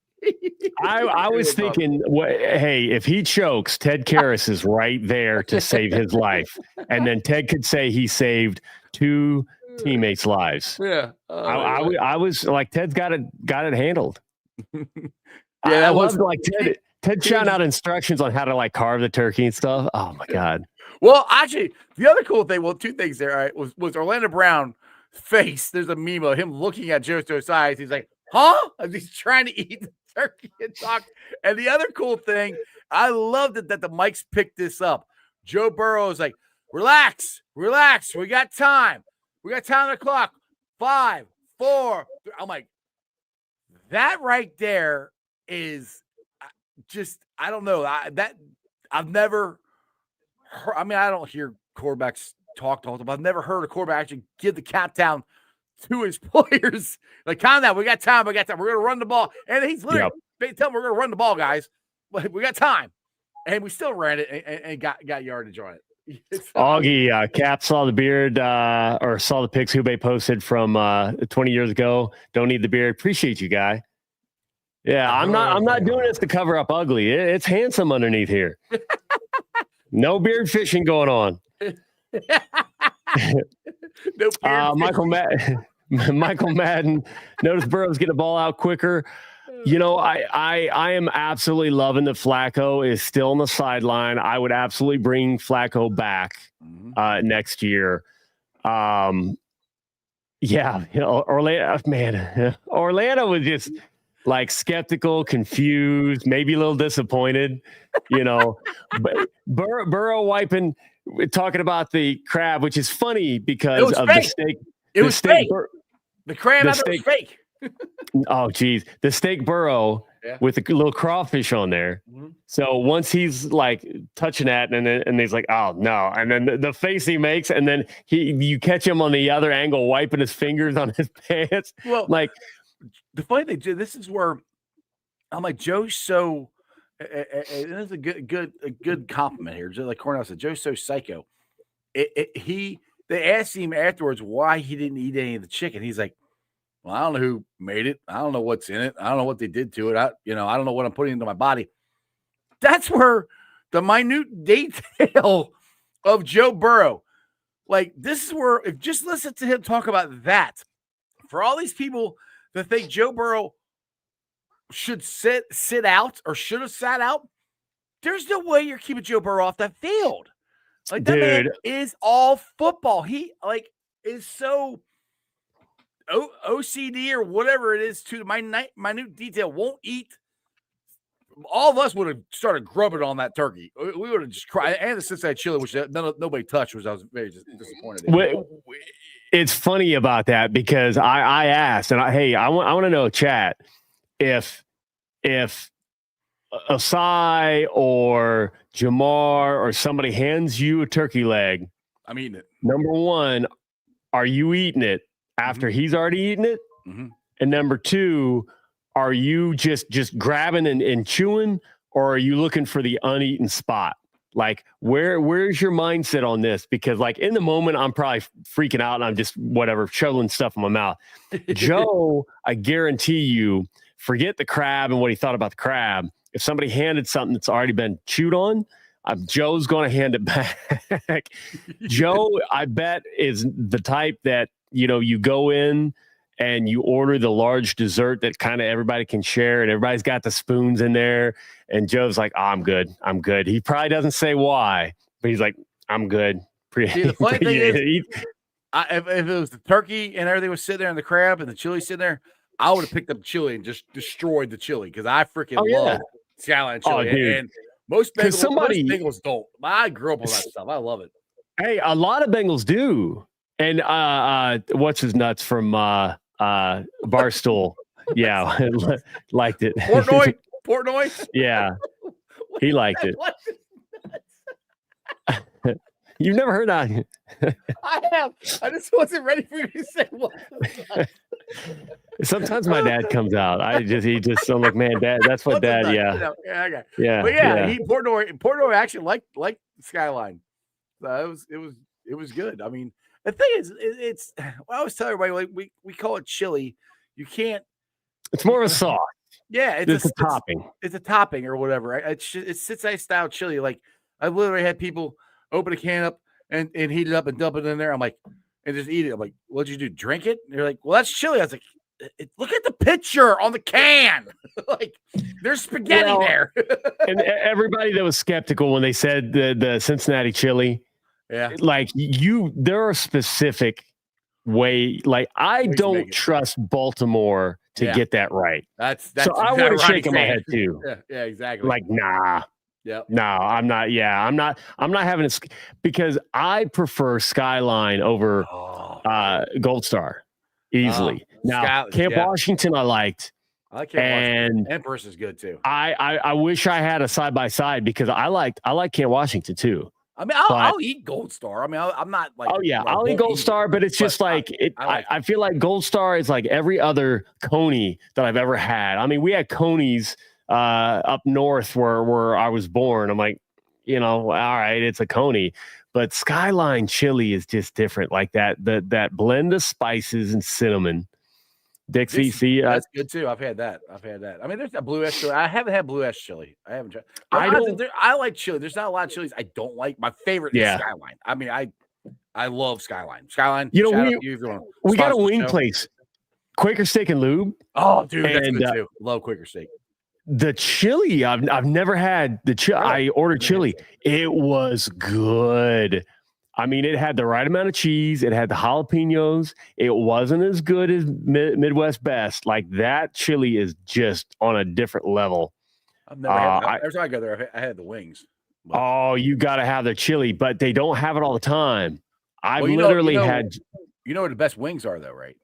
D: I was thinking, hey, if he chokes, Ted Karras is right there to save his life. And then Ted could say he saved 2 teammates' lives.
A: Yeah.
D: I was like, Ted's got it handled.
A: Yeah, that was
D: like Ted shouting out instructions on how to like carve the turkey and stuff. Oh my God.
A: Well, actually, the other cool thing, 2 things there, all right, was Orlando Brown face. There's a meme of him looking at Joe Stowe's eyes. He's like, huh? As he's trying to eat the turkey and talk. And the other cool thing, I loved it that the mics picked this up. Joe Burrow is like, relax. We got time. We got time on the clock. 5, 4. I'm like, that right there is just, I don't know. I've never heard, I mean, I don't hear quarterbacks talk to them. I've never heard a quarterback actually give the cap down to his players. Like, calm down. We got time. We're going to run the ball. And he's literally telling them we're going to run the ball, guys. We got time. And we still ran it and got yardage on it.
D: Augie, Cap saw the beard or saw the pics Hubei posted from 20 years ago. Don't need the beard. Appreciate you, guy. Yeah, I'm not doing this to cover up ugly. It's handsome underneath here. No beard fishing going on.
A: No
D: Michael Madden noticed Burrow's getting the ball out quicker. You know, I am absolutely loving that Flacco is still on the sideline. I would absolutely bring Flacco back next year. Yeah, you know, Orlando was just like skeptical, confused, maybe a little disappointed. You know, but Burrow talking about the crab, which is funny because of
A: fake.
D: the steak.
A: It was fake. The crab was fake.
D: Oh, geez. The steak Burrow with a little crawfish on there. Mm-hmm. So once he's like touching that and he's like, oh, no. And then the face he makes, and then you catch him on the other angle wiping his fingers on his pants.
A: Well, like the funny thing, this is where I'm like, Joe's so and it's a good compliment here. Just like Cornell said, Joe's so psycho. They asked him afterwards why he didn't eat any of the chicken. He's like, well, I don't know who made it. I don't know what's in it. I don't know what they did to it. I don't know what I'm putting into my body. That's where the minute detail of Joe Burrow, like this is where, if just listen to him talk about that, for all these people that think Joe Burrow should sit out or should have sat out, there's no way you're keeping Joe Burrow off that field. Like that man is all football. He is so OCD or whatever it is to the minute detail. Won't eat. All of us would have started grubbing on that turkey. We would have just cried. And the Cincinnati chili, which nobody touched, which I was very disappointed in.
D: It's funny about that because I asked, and I want to know, chat, if Osai or Jamar or somebody hands you a turkey leg,
A: I'm eating it.
D: Number one, are you eating it after he's already eaten it?
A: Mm-hmm.
D: And number two, are you just grabbing and chewing, or are you looking for the uneaten spot? Like, where's your mindset on this? Because like in the moment, I'm probably freaking out and I'm just shoveling stuff in my mouth. Joe, I guarantee you, forget the crab and what he thought about the crab. If somebody handed something that's already been chewed on, Joe's going to hand it back. Joe, I bet, is the type that, you go in and you order the large dessert that kind of everybody can share, and everybody's got the spoons in there. And Joe's like, oh, I'm good. He probably doesn't say why, but he's like, I'm good.
A: See, the funny thing is, if it was the turkey and everything was sitting there and the crab and the chili sitting there, I would have picked up chili and just destroyed the chili because I freaking love skyline chili.
D: dude.
A: And most Bengals don't. I grew up on that stuff. I love it.
D: Hey, a lot of Bengals do. And what's his nuts from Barstool? Yeah, liked it.
A: Portnoy?
D: Yeah, he liked it. You've never heard that?
A: I have. I just wasn't ready for you to say what.
D: Sometimes my dad comes out. I'm like, man, Dad, that's what Dad. Yeah.
A: Yeah. But yeah, Portnoy actually liked Skyline. It was good. I mean, the thing is, it's. I always tell everybody like we call it chili. You can't.
D: It's more of a sauce.
A: Yeah,
D: it's a topping.
A: It's a topping or whatever. It's Cincinnati style chili. Like I literally had people open a can up and heat it up and dump it in there. I'm like, and just eat it. I'm like, what'd you do? Drink it? And they're like, well, that's chili. I was like, look at the picture on the can. Like, there's spaghetti there.
D: And everybody that was skeptical when they said the Cincinnati chili, like there are specific way. Like, I don't trust Baltimore to get that right.
A: That's
D: so I would have shaken my head too.
A: Yeah, exactly.
D: Like, nah.
A: Yeah.
D: No, I'm not. Yeah, I'm not having it because I prefer Skyline over Gold Star easily. Now, Camp Washington, I liked.
A: I like Camp Washington. Empress is good too.
D: I wish I had a side by side because I like Camp Washington too.
A: I mean, I'll eat Gold Star. I mean, I'm not like.
D: Oh yeah, I'll eat Gold Star, but it's just like it. I feel like Gold Star is like every other Coney that I've ever had. I mean, we had Conies up north where I was born. I'm like, all right, it's a Coney, but Skyline chili is just different. Like that blend of spices and cinnamon. Dixie, see,
A: that's good too. I've had that. I mean, there's that blue ash chili. I haven't had blue ash chili. I haven't tried. I like chili. There's not a lot of chilies I don't like. My favorite is Skyline. I mean, I love Skyline. Skyline.
D: We got a wing place, Quaker Steak and Lube.
A: Oh, dude, that's good too. Love Quaker Steak.
D: The chili, I've never had the chili. I ordered chili. It was good. I mean, it had the right amount of cheese. It had the jalapenos. It wasn't as good as Midwest Best. Like, that chili is just on a different level.
A: I've never had. Every time I go there, I had the wings.
D: But. Oh, you got to have the chili, but they don't have it all the time. I literally had.
A: You know where the best wings are, though, right?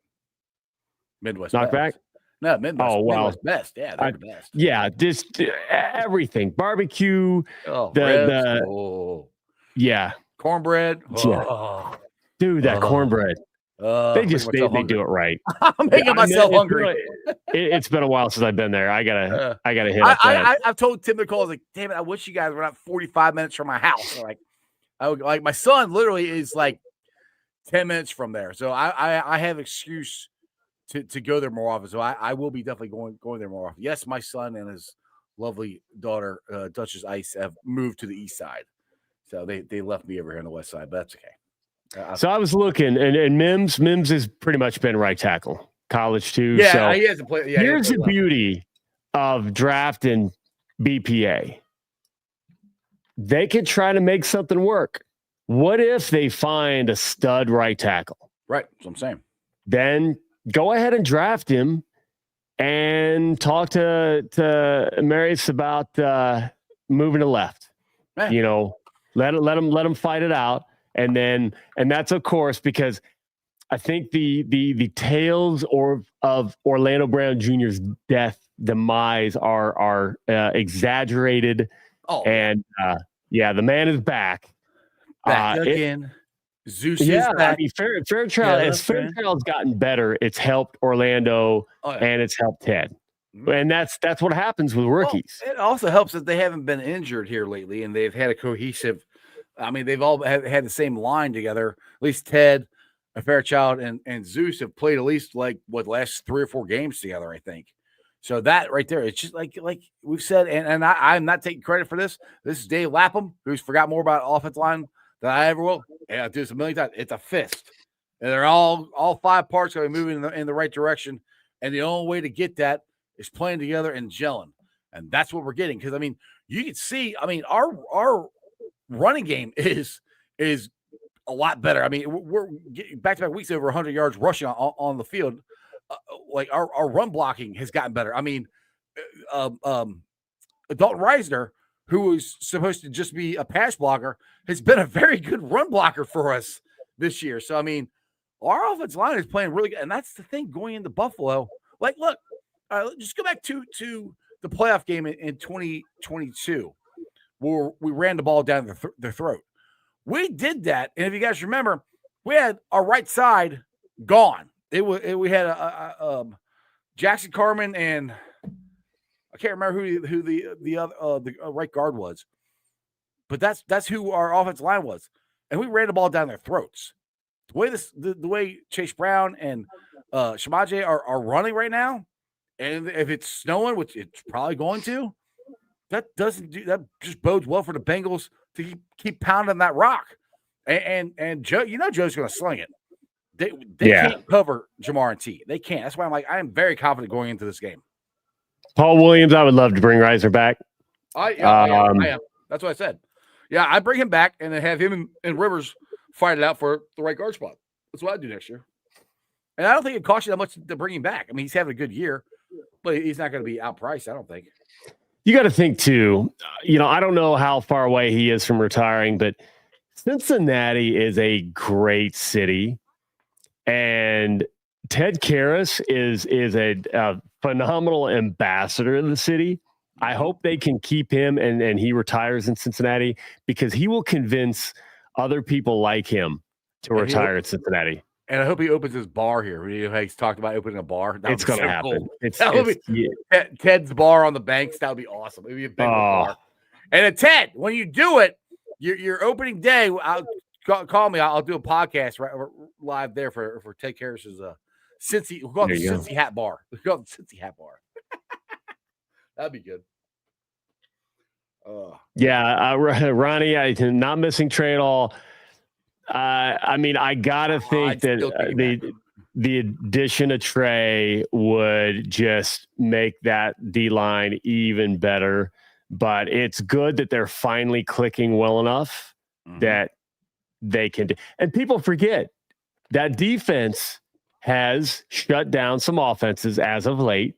A: Midwest
D: Knockback.
A: Best. No, Midwest.
D: Oh, wow.
A: Midwest Best. Yeah, they're the best.
D: Yeah, just everything. Barbecue. Yeah.
A: Cornbread.
D: Oh. Dude, that cornbread. They do it right.
A: I'm making myself hungry.
D: It's been a while since I've been there. I gotta hit up that.
A: I've told Tim McCall, I was like, damn it, I wish you guys were not 45 minutes from my house. Like my son literally is like 10 minutes from there. So I have excuse to go there more often. So I will be definitely going there more often. Yes, my son and his lovely daughter, Duchess Ice, have moved to the east side. So they left me over here on the west side, but that's okay.
D: So I was looking, and Mims has pretty much been right tackle, college too.
A: Yeah,
D: so
A: he hasn't played. Yeah,
D: here's the beauty of drafting BPA. They could try to make something work. What if they find a stud right tackle?
A: Right, that's what I'm saying. Then
D: go ahead and draft him, and talk to Marius about moving to left. Man. Let him fight it out. And that's of course, because I think the tales of Orlando Brown Jr.'s demise are exaggerated.
A: Oh,
D: and the man is back.
A: Back again. Zeus is back.
D: I mean, Fairchild's gotten better. It's helped Orlando and it's helped Ted. And that's what happens with rookies.
A: Well, it also helps that they haven't been injured here lately, and they've had a cohesive. I mean, they've all had the same line together. At least Ted, Fairchild, and Zeus have played at least the last 3 or 4 games together, I think. So that right there, it's just like we've said, and I'm not taking credit for this. This is Dave Lapham, who's forgot more about offensive line than I ever will. Yeah, I do this a million times. It's a fist, and they're all 5 parts going to be moving in the right direction. And the only way to get that is playing together and gelling. And that's what we're getting. Because, I mean, you can see, our running game is a lot better. I mean, we're getting back-to-back weeks over 100 yards rushing on the field. Like our run blocking has gotten better. I mean, Dalton Reisner, who was supposed to just be a pass blocker, has been a very good run blocker for us this year. So, I mean, our offensive line is playing really good. And that's the thing going into Buffalo. Like, look, just go back to the playoff game in 2022 where we ran the ball down their throat. We did that. And if you guys remember, we had our right side gone. We had Jackson Carman and I can't remember who the other right guard was, but that's who our offensive line was, and we ran the ball down their throats. The way Chase Brown and Shamaje are running right now, and if it's snowing, which it's probably going to, that just bodes well for the Bengals to keep pounding that rock, and Joe, Joe's going to sling it. They can't cover Jamar and T. They can't. That's why I'm like, I am very confident going into this game.
D: Paul Williams, I would love to bring Reisner back.
A: I am. That's what I said. Yeah, I bring him back and then have him and Rivers fight it out for the right guard spot. That's what I do next year. And I don't think it costs you that much to bring him back. I mean, he's having a good year, but he's not going to be outpriced, I don't think.
D: You got to think, too, I don't know how far away he is from retiring, but Cincinnati is a great city. And Ted Karras is a phenomenal ambassador of the city. I hope they can keep him and he retires in Cincinnati because he will convince other people like him to retire at Cincinnati.
A: And I hope he opens his bar here. He's talked about opening a bar.
D: It's going to happen.
A: Cool. Ted's bar on the banks. That would be awesome. It would be a big bar. And Ted, when you do it, your opening day, call me. I'll do a podcast live there for Ted Karras's Cincy. We'll call it the Cincy Hat Bar. We'll call it the Cincy Hat Bar. That'd be good.
D: Ronnie, I'm not missing Trey at all. I mean, I gotta think that the addition of Trey would just make that D line even better. But it's good that they're finally clicking well enough that they can do. And people forget that defense has shut down some offenses as of late,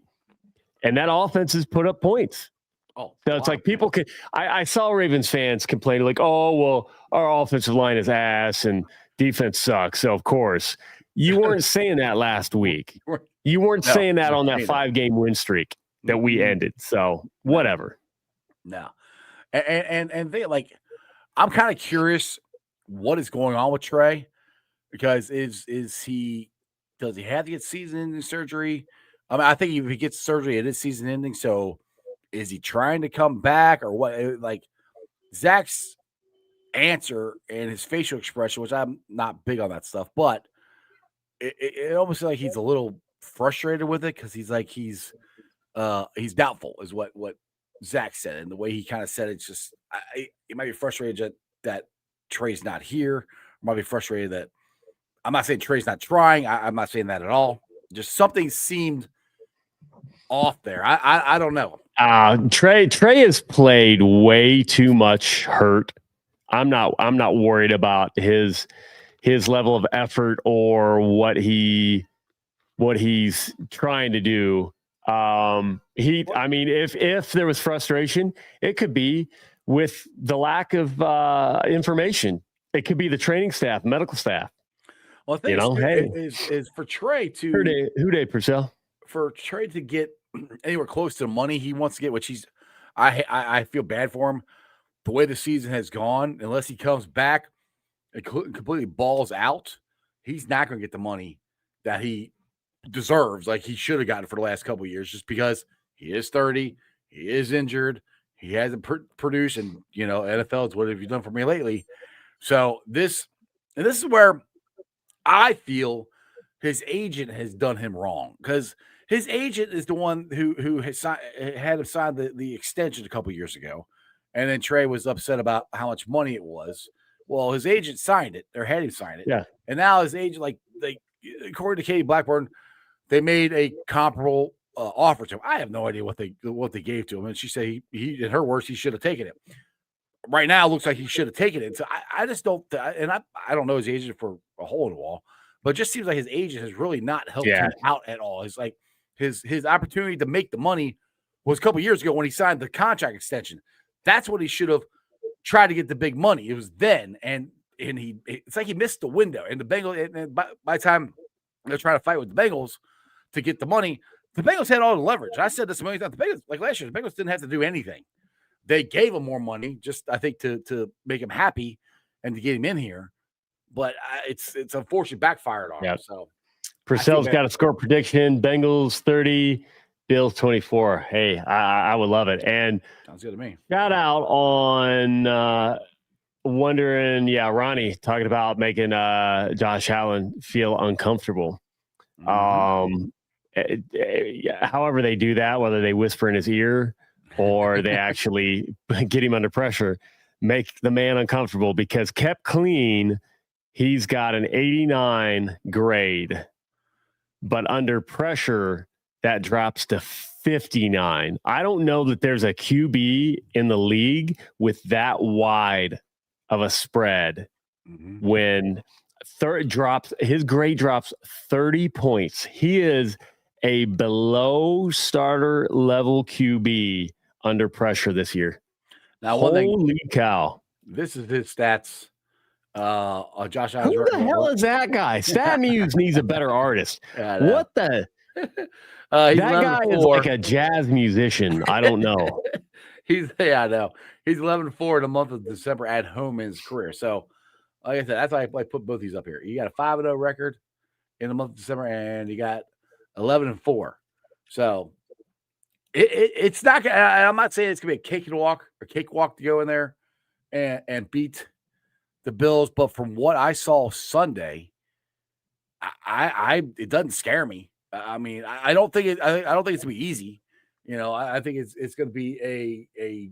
D: and that offense has put up points. So it's like people can. I saw Ravens fans complain like, "Oh, well, our offensive line is ass and defense sucks." So of course, you weren't saying that last week. You weren't saying that on that 5-game win streak that we ended. So whatever.
A: No, and they like, I'm kind of curious what is going on with Trey because does he have to get season-ending surgery? I mean, I think if he gets surgery, it is season-ending. So is he trying to come back or what? Like Zach's answer and his facial expression, which I'm not big on that stuff, but it almost like he's a little frustrated with it because he's doubtful is what Zach said, and the way he kind of said it's just he might be frustrated that Trey's not here. Might be frustrated that I'm not saying Trey's not trying. I'm not saying that at all. Just something seemed off there. I don't know.
D: Trey has played way too much hurt. I'm not worried about his level of effort or what he's trying to do. If there was frustration, it could be with the lack of information. It could be the training staff, medical staff.
A: Well, I think is for Trey to
D: Houday Purcell.
A: For Trey to get anywhere close to the money he wants to get, which I feel bad for him. The way the season has gone, unless he comes back and completely balls out, he's not going to get the money that he deserves, like he should have gotten for the last couple of years, just because he is 30, he is injured, he hasn't produced, and NFL is what have you done for me lately? So this is where I feel his agent has done him wrong because his agent is the one who has had him sign the extension a couple of years ago, and then Trey was upset about how much money it was. Well, his agent signed it, or had him sign it, and now his agent, according to Katie Blackburn, they made a comparable offer to him. I have no idea what they gave to him. And she said he in her words, he should have taken it. right now, it looks like he should have taken it. So I just don't, and I don't know his agent for a hole in the wall, but it just seems like his agent has really not helped him out at all. It's like his opportunity to make the money was a couple years ago when he signed the contract extension. That's when he should have tried to get the big money. It was then, and it's like he missed the window. And the Bengals, and by the time they're trying to fight with the Bengals to get the money, the Bengals had all the leverage. I said this a million times. The Bengals, like last year, the Bengals didn't have to do anything. They gave him more money, just I think to make him happy and to get him in here. But it's unfortunately backfired on him. So
D: Purcell's got a score prediction: Bengals 30, Bills 24. Hey, I would love it. And
A: sounds good to me.
D: Shout out on wondering, Ronnie talking about making Josh Allen feel uncomfortable. However they do that, whether they whisper in his ear or they actually get him under pressure, make the man uncomfortable, because kept clean, he's got an 89 grade, but under pressure, that drops to 59. I don't know that there's a QB in the league with that wide of a spread when his grade drops 30 points. He is a below starter level QB under pressure this year.
A: Now,
D: holy cow!
A: This is his stats. Josh Allen.
D: Who the hell is that guy? StatMuse needs a better artist. What the? That guy is like a jazz musician. I don't know.
A: I know. He's 11-4 in the month of December at home in his career. So, like I said, that's why I put both these up here. You got a 5-0 record in the month of December, and you got 11-4. So, it's not. I'm not saying it's gonna be a cakewalk to go in there and beat the Bills, but from what I saw Sunday, it doesn't scare me. I mean, I don't think it's gonna be easy. You know, I think it's gonna be a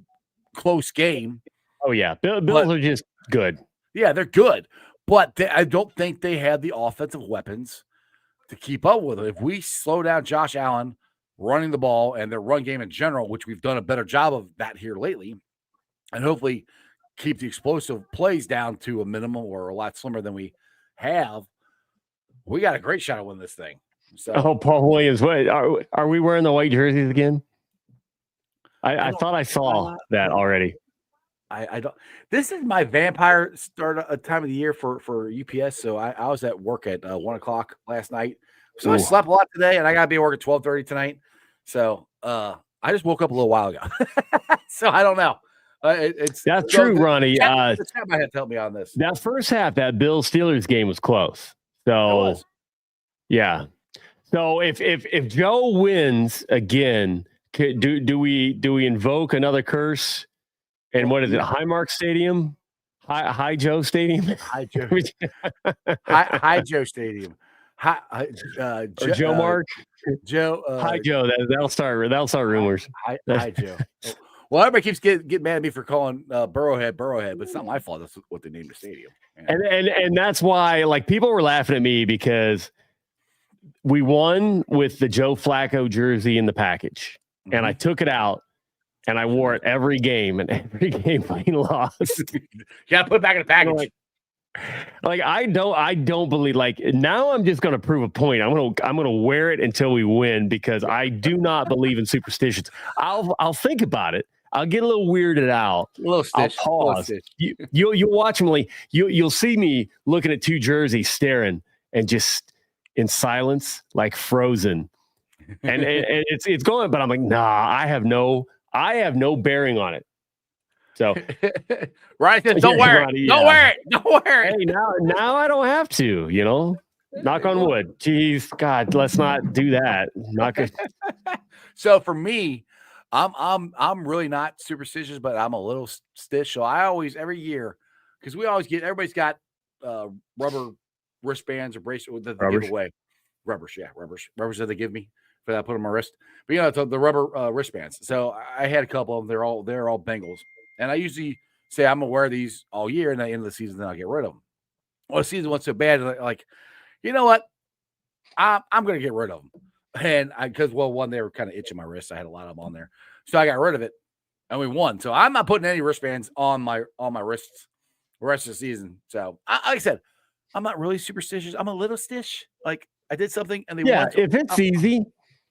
A: close game.
D: Oh yeah, Bills are just good.
A: Yeah, they're good, but I don't think they have the offensive weapons to keep up with it. If we slow down Josh Allen running the ball and their run game in general, which we've done a better job of that here lately, and hopefully keep the explosive plays down to a minimum or a lot slimmer than we have, we got a great shot at winning this thing. So,
D: Paul Williams, what are we wearing the white jerseys again? I thought I saw that already.
A: I don't. This is my vampire start time of the year for UPS. So I was at work at 1:00 last night. So I slept a lot today, and I gotta be at work at 12:30 tonight. So I just woke up a little while ago. So I don't know.
D: That's true, Ronnie.
A: The chat might have to help me on this.
D: That first half, that Bills Steelers game was close. So yeah. So if Joe wins again, do we invoke another curse? And what is it? Highmark Stadium? High Joe Stadium?
A: High Joe. High Joe Stadium.
D: Joe Mark.
A: Joe.
D: Hi Joe. That'll start rumors.
A: Hi Joe. Well, everybody keeps getting mad at me for calling Burrowhead, but it's not my fault. That's what they named the stadium.
D: Yeah. And that's why, like, people were laughing at me because we won with the Joe Flacco jersey in the package, and I took it out and I wore it every game, and every game we lost.
A: You gotta put it back in the package.
D: Like I don't believe. Like, now I'm just gonna prove a point. I'm gonna wear it until we win, because I do not believe in superstitions. I'll think about it. I'll get a little weirded out.
A: A little stitch.
D: I'll pause. You'll watch me. You'll see me looking at two jerseys, staring, and just in silence, like frozen. And it's going, but I'm like, nah. I have no bearing on it. So,
A: right? Don't wear it. Don't wear it. Don't wear it.
D: Hey, now I don't have to. You know, knock on wood. Jeez, God, let's not do that. Not good.
A: So for me, I'm really not superstitious, but I'm a little stitch. So I always, every year, because we always everybody's got rubber wristbands or bracelets that they give away. Rubbers that they give me for that I put on my wrist. But the rubber wristbands. So I had a couple of them. They're all Bengals, and I usually say I'm gonna wear these all year, and at the end of the season, then I'll get rid of them. Well, the season went so bad, like, you know what? I'm gonna get rid of them. And because one, they were kind of itching my wrist. I had a lot of them on there. So I got rid of it. and we won. So I'm not putting any wristbands on my wrists the rest of the season. So like I said, I'm not really superstitious. I'm a little stish. Like I did something and they won.
D: If it's easy,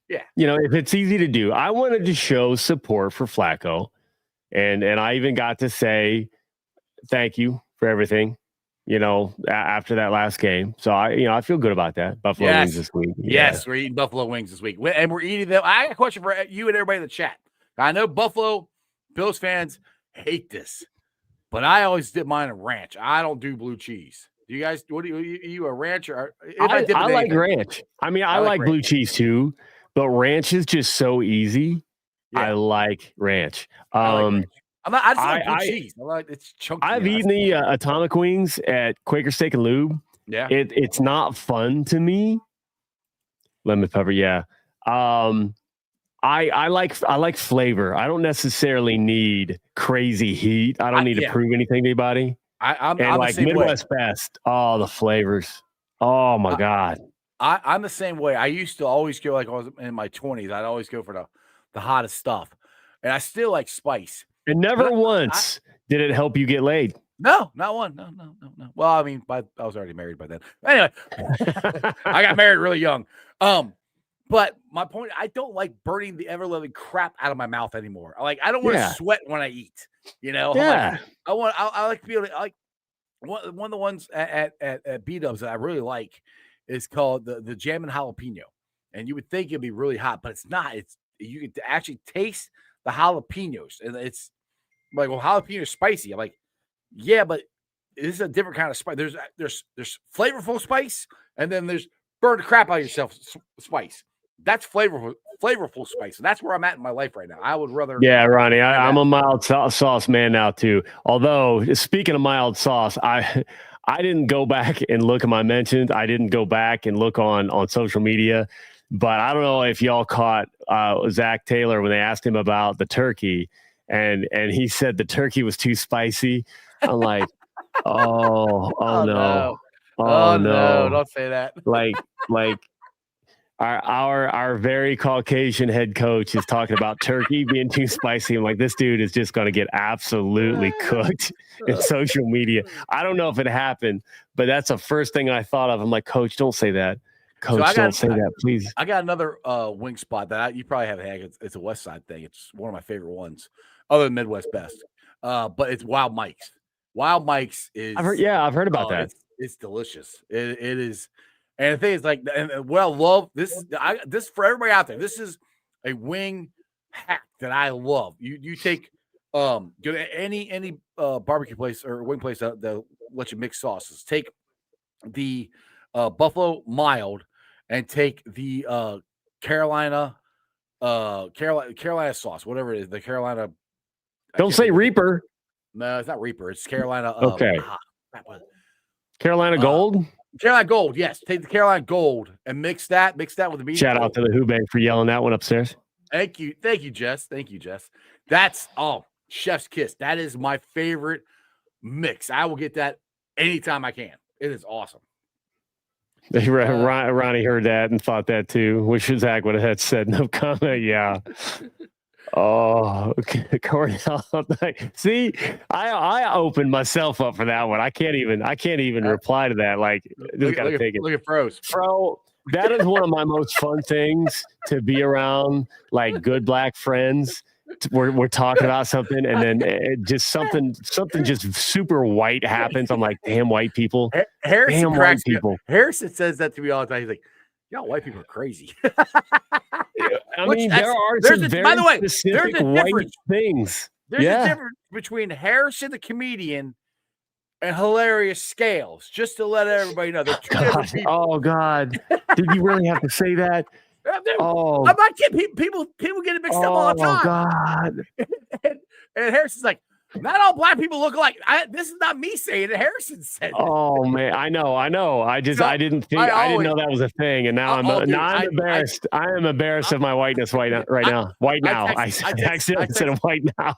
A: yeah,
D: if it's easy to do. I wanted to show support for Flacco, and I even got to say thank you for everything. After that last game. So I feel good about that. Buffalo wings this week.
A: Yes, we're eating buffalo wings this week. And we're eating them. I got a question for you and everybody in the chat. I know Buffalo Bills fans hate this, but I always dip mine in ranch. I don't do blue cheese. Do you guys, are you a ranch or?
D: I like ranch. I mean, I like blue cheese too, but ranch is just so easy. Yeah. I like ranch.
A: I like ranch. I just like blue cheese. I like it's chunky.
D: I've eaten the atomic wings at Quaker Steak and Lube.
A: Yeah,
D: it's not fun to me. Lemon pepper, yeah. I like flavor. I don't necessarily need crazy heat. I don't need to prove anything to anybody.
A: I'm
D: like Midwest best. Oh, the flavors. Oh my God.
A: I'm the same way. I used to always go like I was in my 20s. I'd always go for the hottest stuff, and I still like spice.
D: And never once did it help you get laid.
A: No, not one. No. Well, I mean, I was already married by then. Anyway, I got married really young. But my point, I don't like burning the ever-loving crap out of my mouth anymore. I don't want to sweat when I eat.
D: Yeah.
A: I like to be able to like one of the ones at B-Dubs that I really like is called the Jam and Jalapeno. And you would think it'd be really hot, but it's not. You can actually taste the jalapenos, and it's like, well, jalapeno is spicy. I'm like, yeah, but this is a different kind of spice. There's flavorful spice, and then there's burn the crap out of yourself spice. That's flavorful spice. And that's where I'm at in my life right now. I would rather.
D: Yeah, Ronnie, I'm a mild sauce man now too. Although, speaking of mild sauce, I didn't go back and look at my mentions. I didn't go back and look on social media. But I don't know if y'all caught Zach Taylor when they asked him about the turkey, and he said the turkey was too spicy. I'm like, oh no. Oh no,
A: don't say that.
D: Like our very Caucasian head coach is talking about turkey being too spicy. I'm like, this dude is just going to get absolutely cooked in social media. I don't know if it happened, but that's the first thing I thought of. I'm like, Coach, don't say that. Coach, don't say that, please.
A: I got another wing spot that you probably haven't had. It's a West Side thing. It's one of my favorite ones, other than Midwest Best. But it's Wild Mike's. Wild Mike's is.
D: I've heard about that.
A: It's delicious. It is, and the thing is, like, and what I love this for everybody out there. This is a wing hack that I love. You take go to any barbecue place or wing place that let you mix sauces. Take the Buffalo mild. And take the Carolina sauce, whatever it is. The Carolina.
D: Don't say Reaper.
A: No, it's not Reaper. It's Carolina.
D: Okay. Carolina Gold.
A: Carolina Gold. Yes, take the Carolina Gold and mix that with the meat.
D: Shout out to the Hubang for yelling that one upstairs.
A: Thank you, Jess. That's chef's kiss. That is my favorite mix. I will get that anytime I can. It is awesome.
D: Ronnie heard that and thought that too. Wish Zach would have said no comment. Yeah. Oh, okay. Cornell. See, I opened myself up for that one. I can't even reply to that. Like, just gotta take it.
A: Look at Froze.
D: Fro, that is one of my most fun things to be around, like good black friends. We're talking about something, and then just something just super white happens. I'm like, damn white people.
A: Harrison cracks people. Harrison says that to me all the time. He's like, y'all white people are crazy.
D: I mean, there are some very specific white things.
A: There's a difference between Harrison the comedian and Hilarious Scales, just to let everybody know. They're two different people.
D: Oh, God. Did you really have to say that?
A: Oh, I'm not kidding. People get it mixed up all the time.
D: Oh, God.
A: and Harrison's like, not all black people look alike. This is not me saying it. Harrison said it.
D: Oh, man. I know. I didn't know that was a thing. And now I'm embarrassed. I am embarrassed of my whiteness right now. I said white now.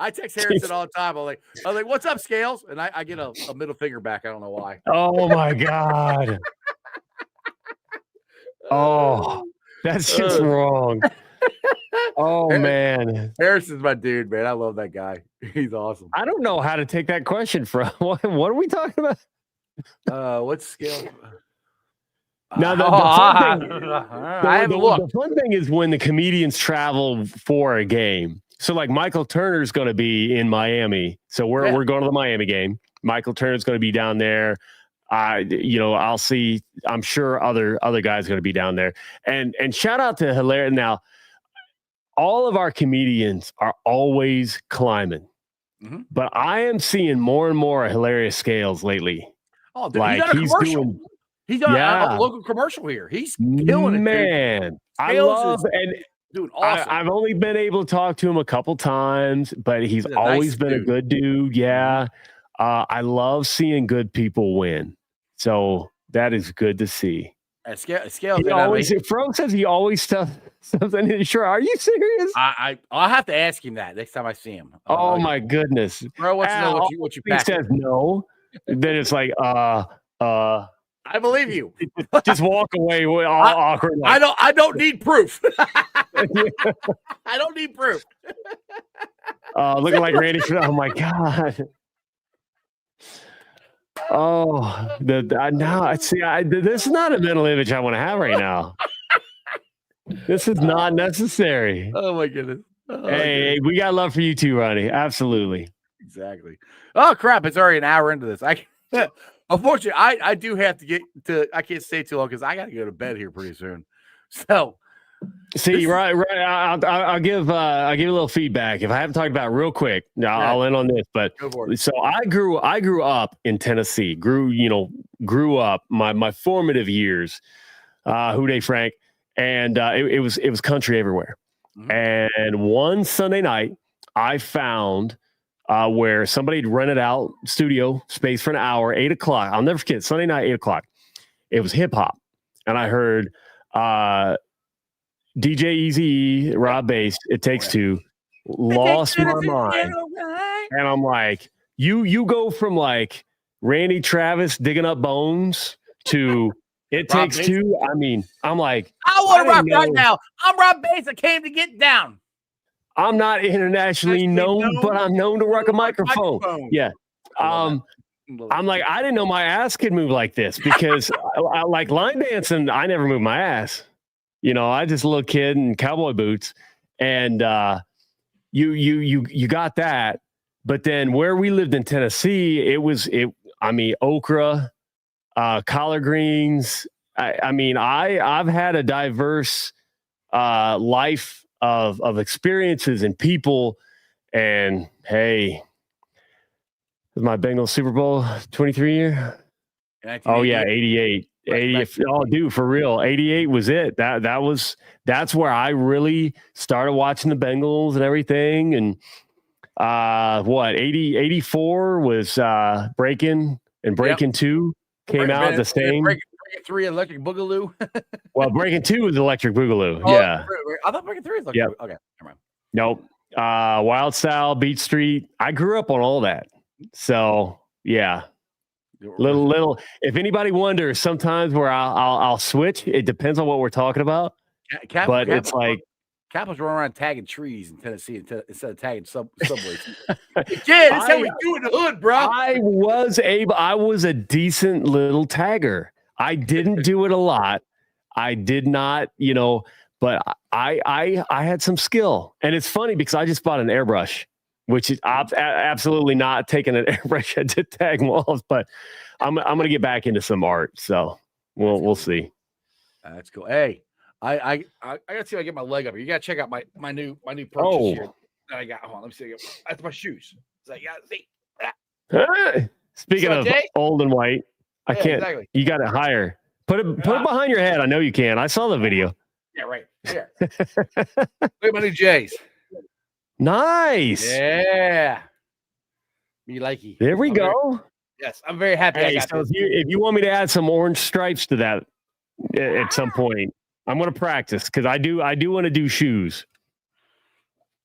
A: I text Harrison all the time. I'm like, what's up, Scales? And I get a middle finger back. I don't know why.
D: Oh, my God. Oh, that's just wrong. Oh man,
A: Harrison's my dude, man. I love that guy. He's awesome.
D: I don't know how to take that question from. What are we talking about?
A: What scale?
D: Now the fun thing,
A: I haven't looked.
D: the fun thing is when the comedians travel for a game. So like Michael Turner's going to be in Miami, so we're going to the Miami game. Michael Turner's going to be down there. I'll see. I'm sure other guys are going to be down there. And shout out to Hilaire. Now, all of our comedians are always climbing, but I am seeing more and more hilarious scales lately.
A: Oh, dude, like he's commercial. He's on a local commercial here. He's killing it,
D: man. I love and
A: dude. Awesome.
D: I've only been able to talk to him a couple times, but he's always been a good dude. Yeah. I love seeing good people win. So that is good to see.
A: Scale.
D: Fro says he always stuff something. Sure. Are you serious?
A: I'll have to ask him that next time I see him.
D: Oh my goodness.
A: Bro, what's what you
D: he says no. Then it's like
A: I believe you.
D: Just walk away all awkward.
A: Like, I don't need proof. I don't need proof.
D: Looking like Randy. Oh my God. Oh, now see, this is not a mental image I want to have right now. This is not necessary.
A: Oh my goodness.
D: Hey, we got love for you too, Ronnie. Absolutely.
A: Exactly. Oh crap! It's already an hour into this. Unfortunately, I do have to get to. I can't stay too long because I got to go to bed here pretty soon. So,
D: see, right. I'll give a little feedback. If I haven't talked about it real quick, I'll end on this. But so I grew up in Tennessee. Grew up my formative years. Houday Frank, and it was country everywhere. And one Sunday night, I found where somebody had rented out studio space for an hour, 8 o'clock. I'll never forget, Sunday night, 8 o'clock. It was hip hop. And I heard DJ Eazy-E, Rob Bass, It Takes Two, lost my mind. And I'm like, you go from like Randy Travis digging up bones to It Takes Two. I mean, I'm like,
A: I want to rock right now. I'm Rob Bass. I came to get down.
D: I'm not internationally known, but I'm known to rock a microphone. Yeah. I'm like, I didn't know my ass could move like this because I like line dancing. I never moved my ass. I just a little kid in cowboy boots, and you got that. But then where we lived in Tennessee, okra, collard greens. I've had a diverse life of experiences and people, and hey, my Bengals Super Bowl 23 year. Oh yeah, 88. 80. Oh, dude, for real. 88 was it. That's where I really started watching the Bengals and everything. And 84 was Breaking, and Breaking 2 came out the same.
A: Breaking 3 Electric Boogaloo.
D: Well, Breaking 2 was Electric Boogaloo.
A: Oh,
D: yeah.
A: I thought Breaking 3 was Electric Boogaloo. Okay, never mind.
D: Nope. Wild Style, Beat Street. I grew up on all that. So yeah. Little. If anybody wonders, sometimes where I'll switch. It depends on what we're talking about. It's like
A: Capitals running around tagging trees in Tennessee instead of tagging subways. Yeah, that's how we do it in the hood, bro.
D: I was a decent little tagger. I didn't do it a lot. I did not, but I had some skill. And it's funny because I just bought an airbrush, which is absolutely not taking an airbrush to tag walls, but I'm going to get back into some art. So we'll see.
A: That's cool. Hey, I got to see if I get my leg up here. You got to check out my new purchase here that I got. Hold on, let me see. That's my shoes. So you got to see.
D: Speaking of old and white, I can't. Exactly. You got it higher. Put it behind your head. I know you can. I saw the video.
A: Yeah, right. Yeah. Look at my new J's.
D: Nice.
A: Yeah. Me likey.
D: There we go.
A: Yes, I'm very happy.
D: Hey, so if you want me to add some orange stripes to that at some point, I'm going to practice because I do want to do shoes.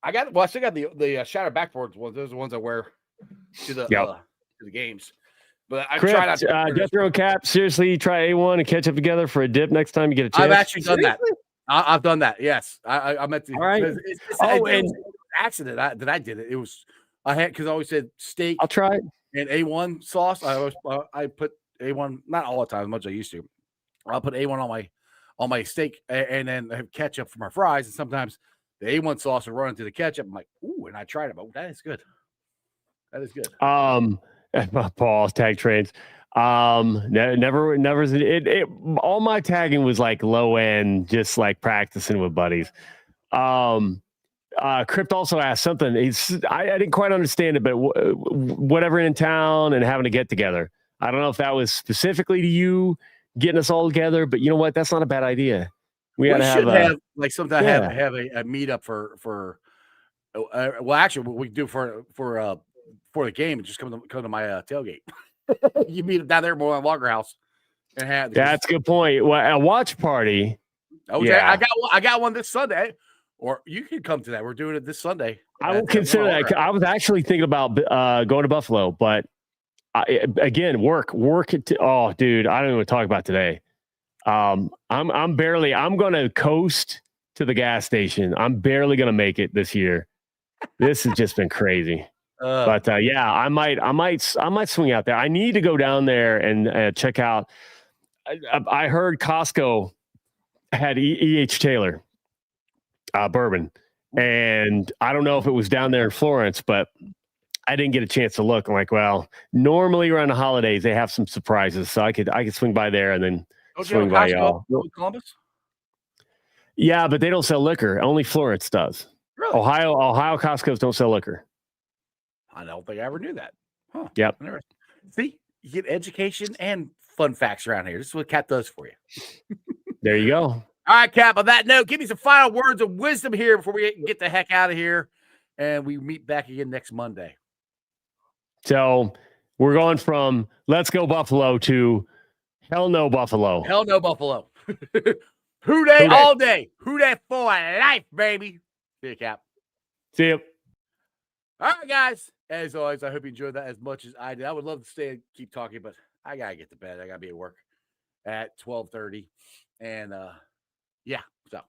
A: I still got the shattered backboards ones. Those are the ones I wear to the games. But I try not to.
D: Death Row Cap, seriously, try A1 and catch up together for a dip next time you get a chance.
A: I've actually done that. I've done that. Yes, I meant to.
D: All right.
A: It's
D: Oh,
A: it
D: and
A: was an accident that I did it. It was I had because I always said steak
D: I'll try it.
A: and A1 sauce. I put A1 not all the time as much as I used to. I'll put A1 on my steak and then have ketchup for my fries. And sometimes the A1 sauce will run into the ketchup. I'm like, ooh, and I tried it. But that is good. That is good.
D: Paul's tag trains. Never. All my tagging was like low end, just like practicing with buddies. Crypt also asked something. I didn't quite understand it, but whatever in town and having to get together. I don't know if that was specifically to you getting us all together, but you know what? That's not a bad idea. We
A: should have like sometimes
D: yeah.
A: have a meetup for. Well, actually, we do for the game. Just come to my tailgate. You meet down there more on Logger House and have.
D: That's a good point. Well, a watch party.
A: Oh yeah, I got one this Sunday. Or you can come to that. We're doing it this Sunday.
D: I will consider that. I was actually thinking about going to Buffalo, but again, work. Oh, dude, I don't even want to talk about today. I'm going to coast to the gas station. I'm barely going to make it this year. This has just been crazy. But yeah, I might swing out there. I need to go down there and check out. I heard Costco had E.H. Taylor. Bourbon, and I don't know if it was down there in Florence, but I didn't get a chance to look. I'm like, well, normally around the holidays they have some surprises, so I could swing by there and then swing by y'all.
A: Columbus?
D: Yeah, but they don't sell liquor. Only Florence does.
A: Really?
D: Ohio Costco's don't sell liquor.
A: I don't think I ever knew that. Huh.
D: Yep.
A: See, you get education and fun facts around here. This is what Cat does for you.
D: There you go.
A: All right, Cap, on that note, give me some final words of wisdom here before we get the heck out of here. And we meet back again next Monday.
D: So we're going from let's go Buffalo to hell no Buffalo.
A: Hell no Buffalo. Who Dey all day. Who Dey for life, baby. See you, Cap.
D: See you.
A: All right, guys. As always, I hope you enjoyed that as much as I did. I would love to stay and keep talking, but I got to get to bed. I got to be at work at 12:30. And, yeah, so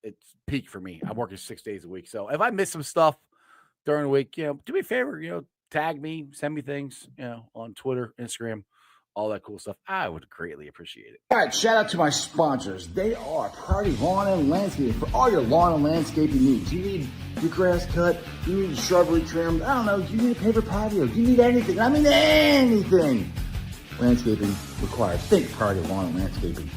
A: it's peak for me. I'm working 6 days a week. So if I miss some stuff during the week, do me a favor, tag me, send me things, on Twitter, Instagram, all that cool stuff. I would greatly appreciate it.
C: All right, shout out to my sponsors. They are Priority Lawn and Landscaping for all your lawn and landscaping needs. You need your grass cut, you need shrubbery trimmed, I don't know, you need a paper patio, you need anything. I mean anything. Landscaping required. Think Priority Lawn and Landscaping.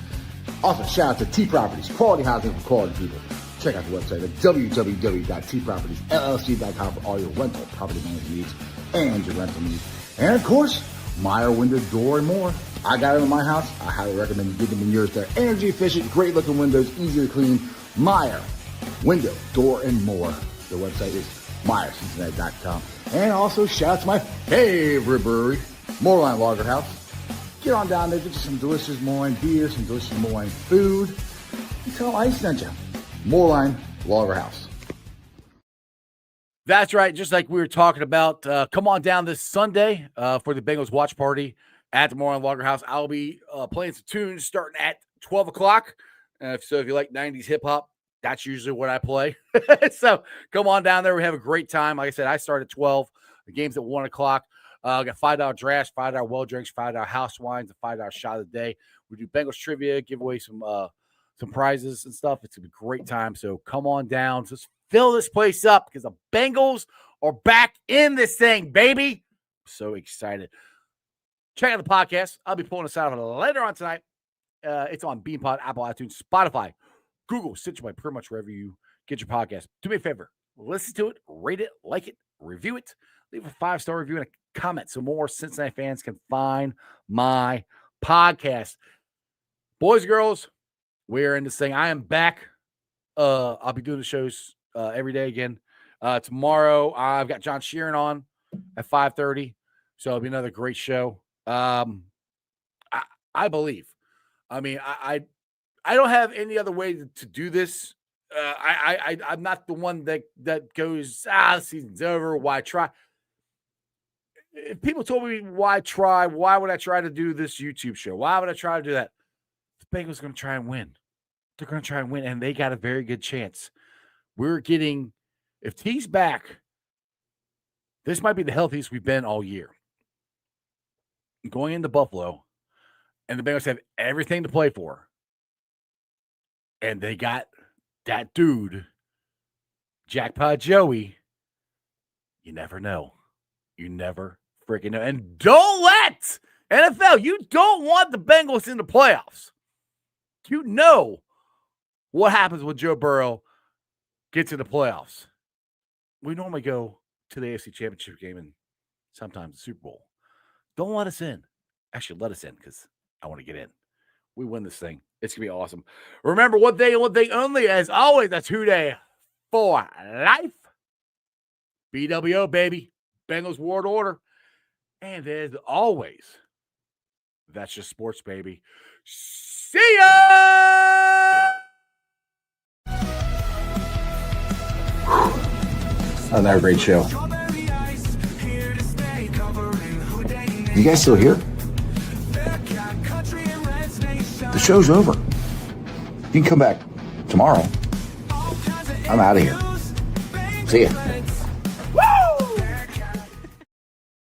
C: Also, shout out to T Properties, quality housing for quality people. Check out the website at www.tpropertiesllc.com for all your rental property management needs and your rental needs. And of course, Meyer Window, Door, and more. I got it in my house. I highly recommend you get them in yours. They're energy efficient, great looking windows, easy to clean. Meyer Window, Door, and more. The website is MeyerCincinnati.com. And also, shout out to my favorite brewery, Moorline Lager House. Get on down there, get you some delicious Moorline beer, some delicious Moorline food. And tell them I sent you. Moorline Lager House.
A: That's right. Just like we were talking about, come on down this Sunday for the Bengals watch party at the Moorline Lager House. I'll be playing some tunes starting at 12 o'clock. So if you like 90s hip hop, that's usually what I play. So come on down there. We have a great time. Like I said, I start at 12. The game's at 1 o'clock. Got $5 drafts, $5 well drinks, $5 house wines, a $5 shot of the day. We do Bengals trivia, give away some prizes and stuff. It's gonna be a great time. So come on down. Just fill this place up because the Bengals are back in this thing, baby. So excited. Check out the podcast. I'll be pulling this out later on tonight. It's on BeanPod, Apple iTunes, Spotify, Google, Stitcher, pretty much wherever you get your podcast. Do me a favor. Listen to it, rate it, like it, review it. Leave a 5-star review and a comment so more Cincinnati fans can find my podcast. Boys and girls, we're in this thing. I am back. I'll be doing the shows every day again. Tomorrow, I've got John Sheeran on at 5:30, so it'll be another great show. I believe. I mean, I don't have any other way to do this. I'm not the one that goes, the season's over. Why try? If people told me why try, why would I try to do this YouTube show? Why would I try to do that? The Bengals going to try and win. they're going to try and win, and they got a very good chance. We're getting, if T's back, this might be the healthiest we've been all year. Going into Buffalo, and the Bengals have everything to play for. And they got that dude, Jackpot Joey. You never know. You never freaking know. And don't let NFL, you don't want the Bengals in the playoffs. You know what happens when Joe Burrow gets in the playoffs. We normally go to the AFC Championship game and sometimes the Super Bowl. Don't let us in. Actually, let us in because I want to get in. We win this thing. It's going to be awesome. Remember, one thing and one thing only, as always, that's Day for life. BWO, baby. Bengals World Order. And as always, that's just sports, baby. See ya!
C: Another great show. You guys still here? The show's over. You can come back tomorrow. I'm out of here. See ya.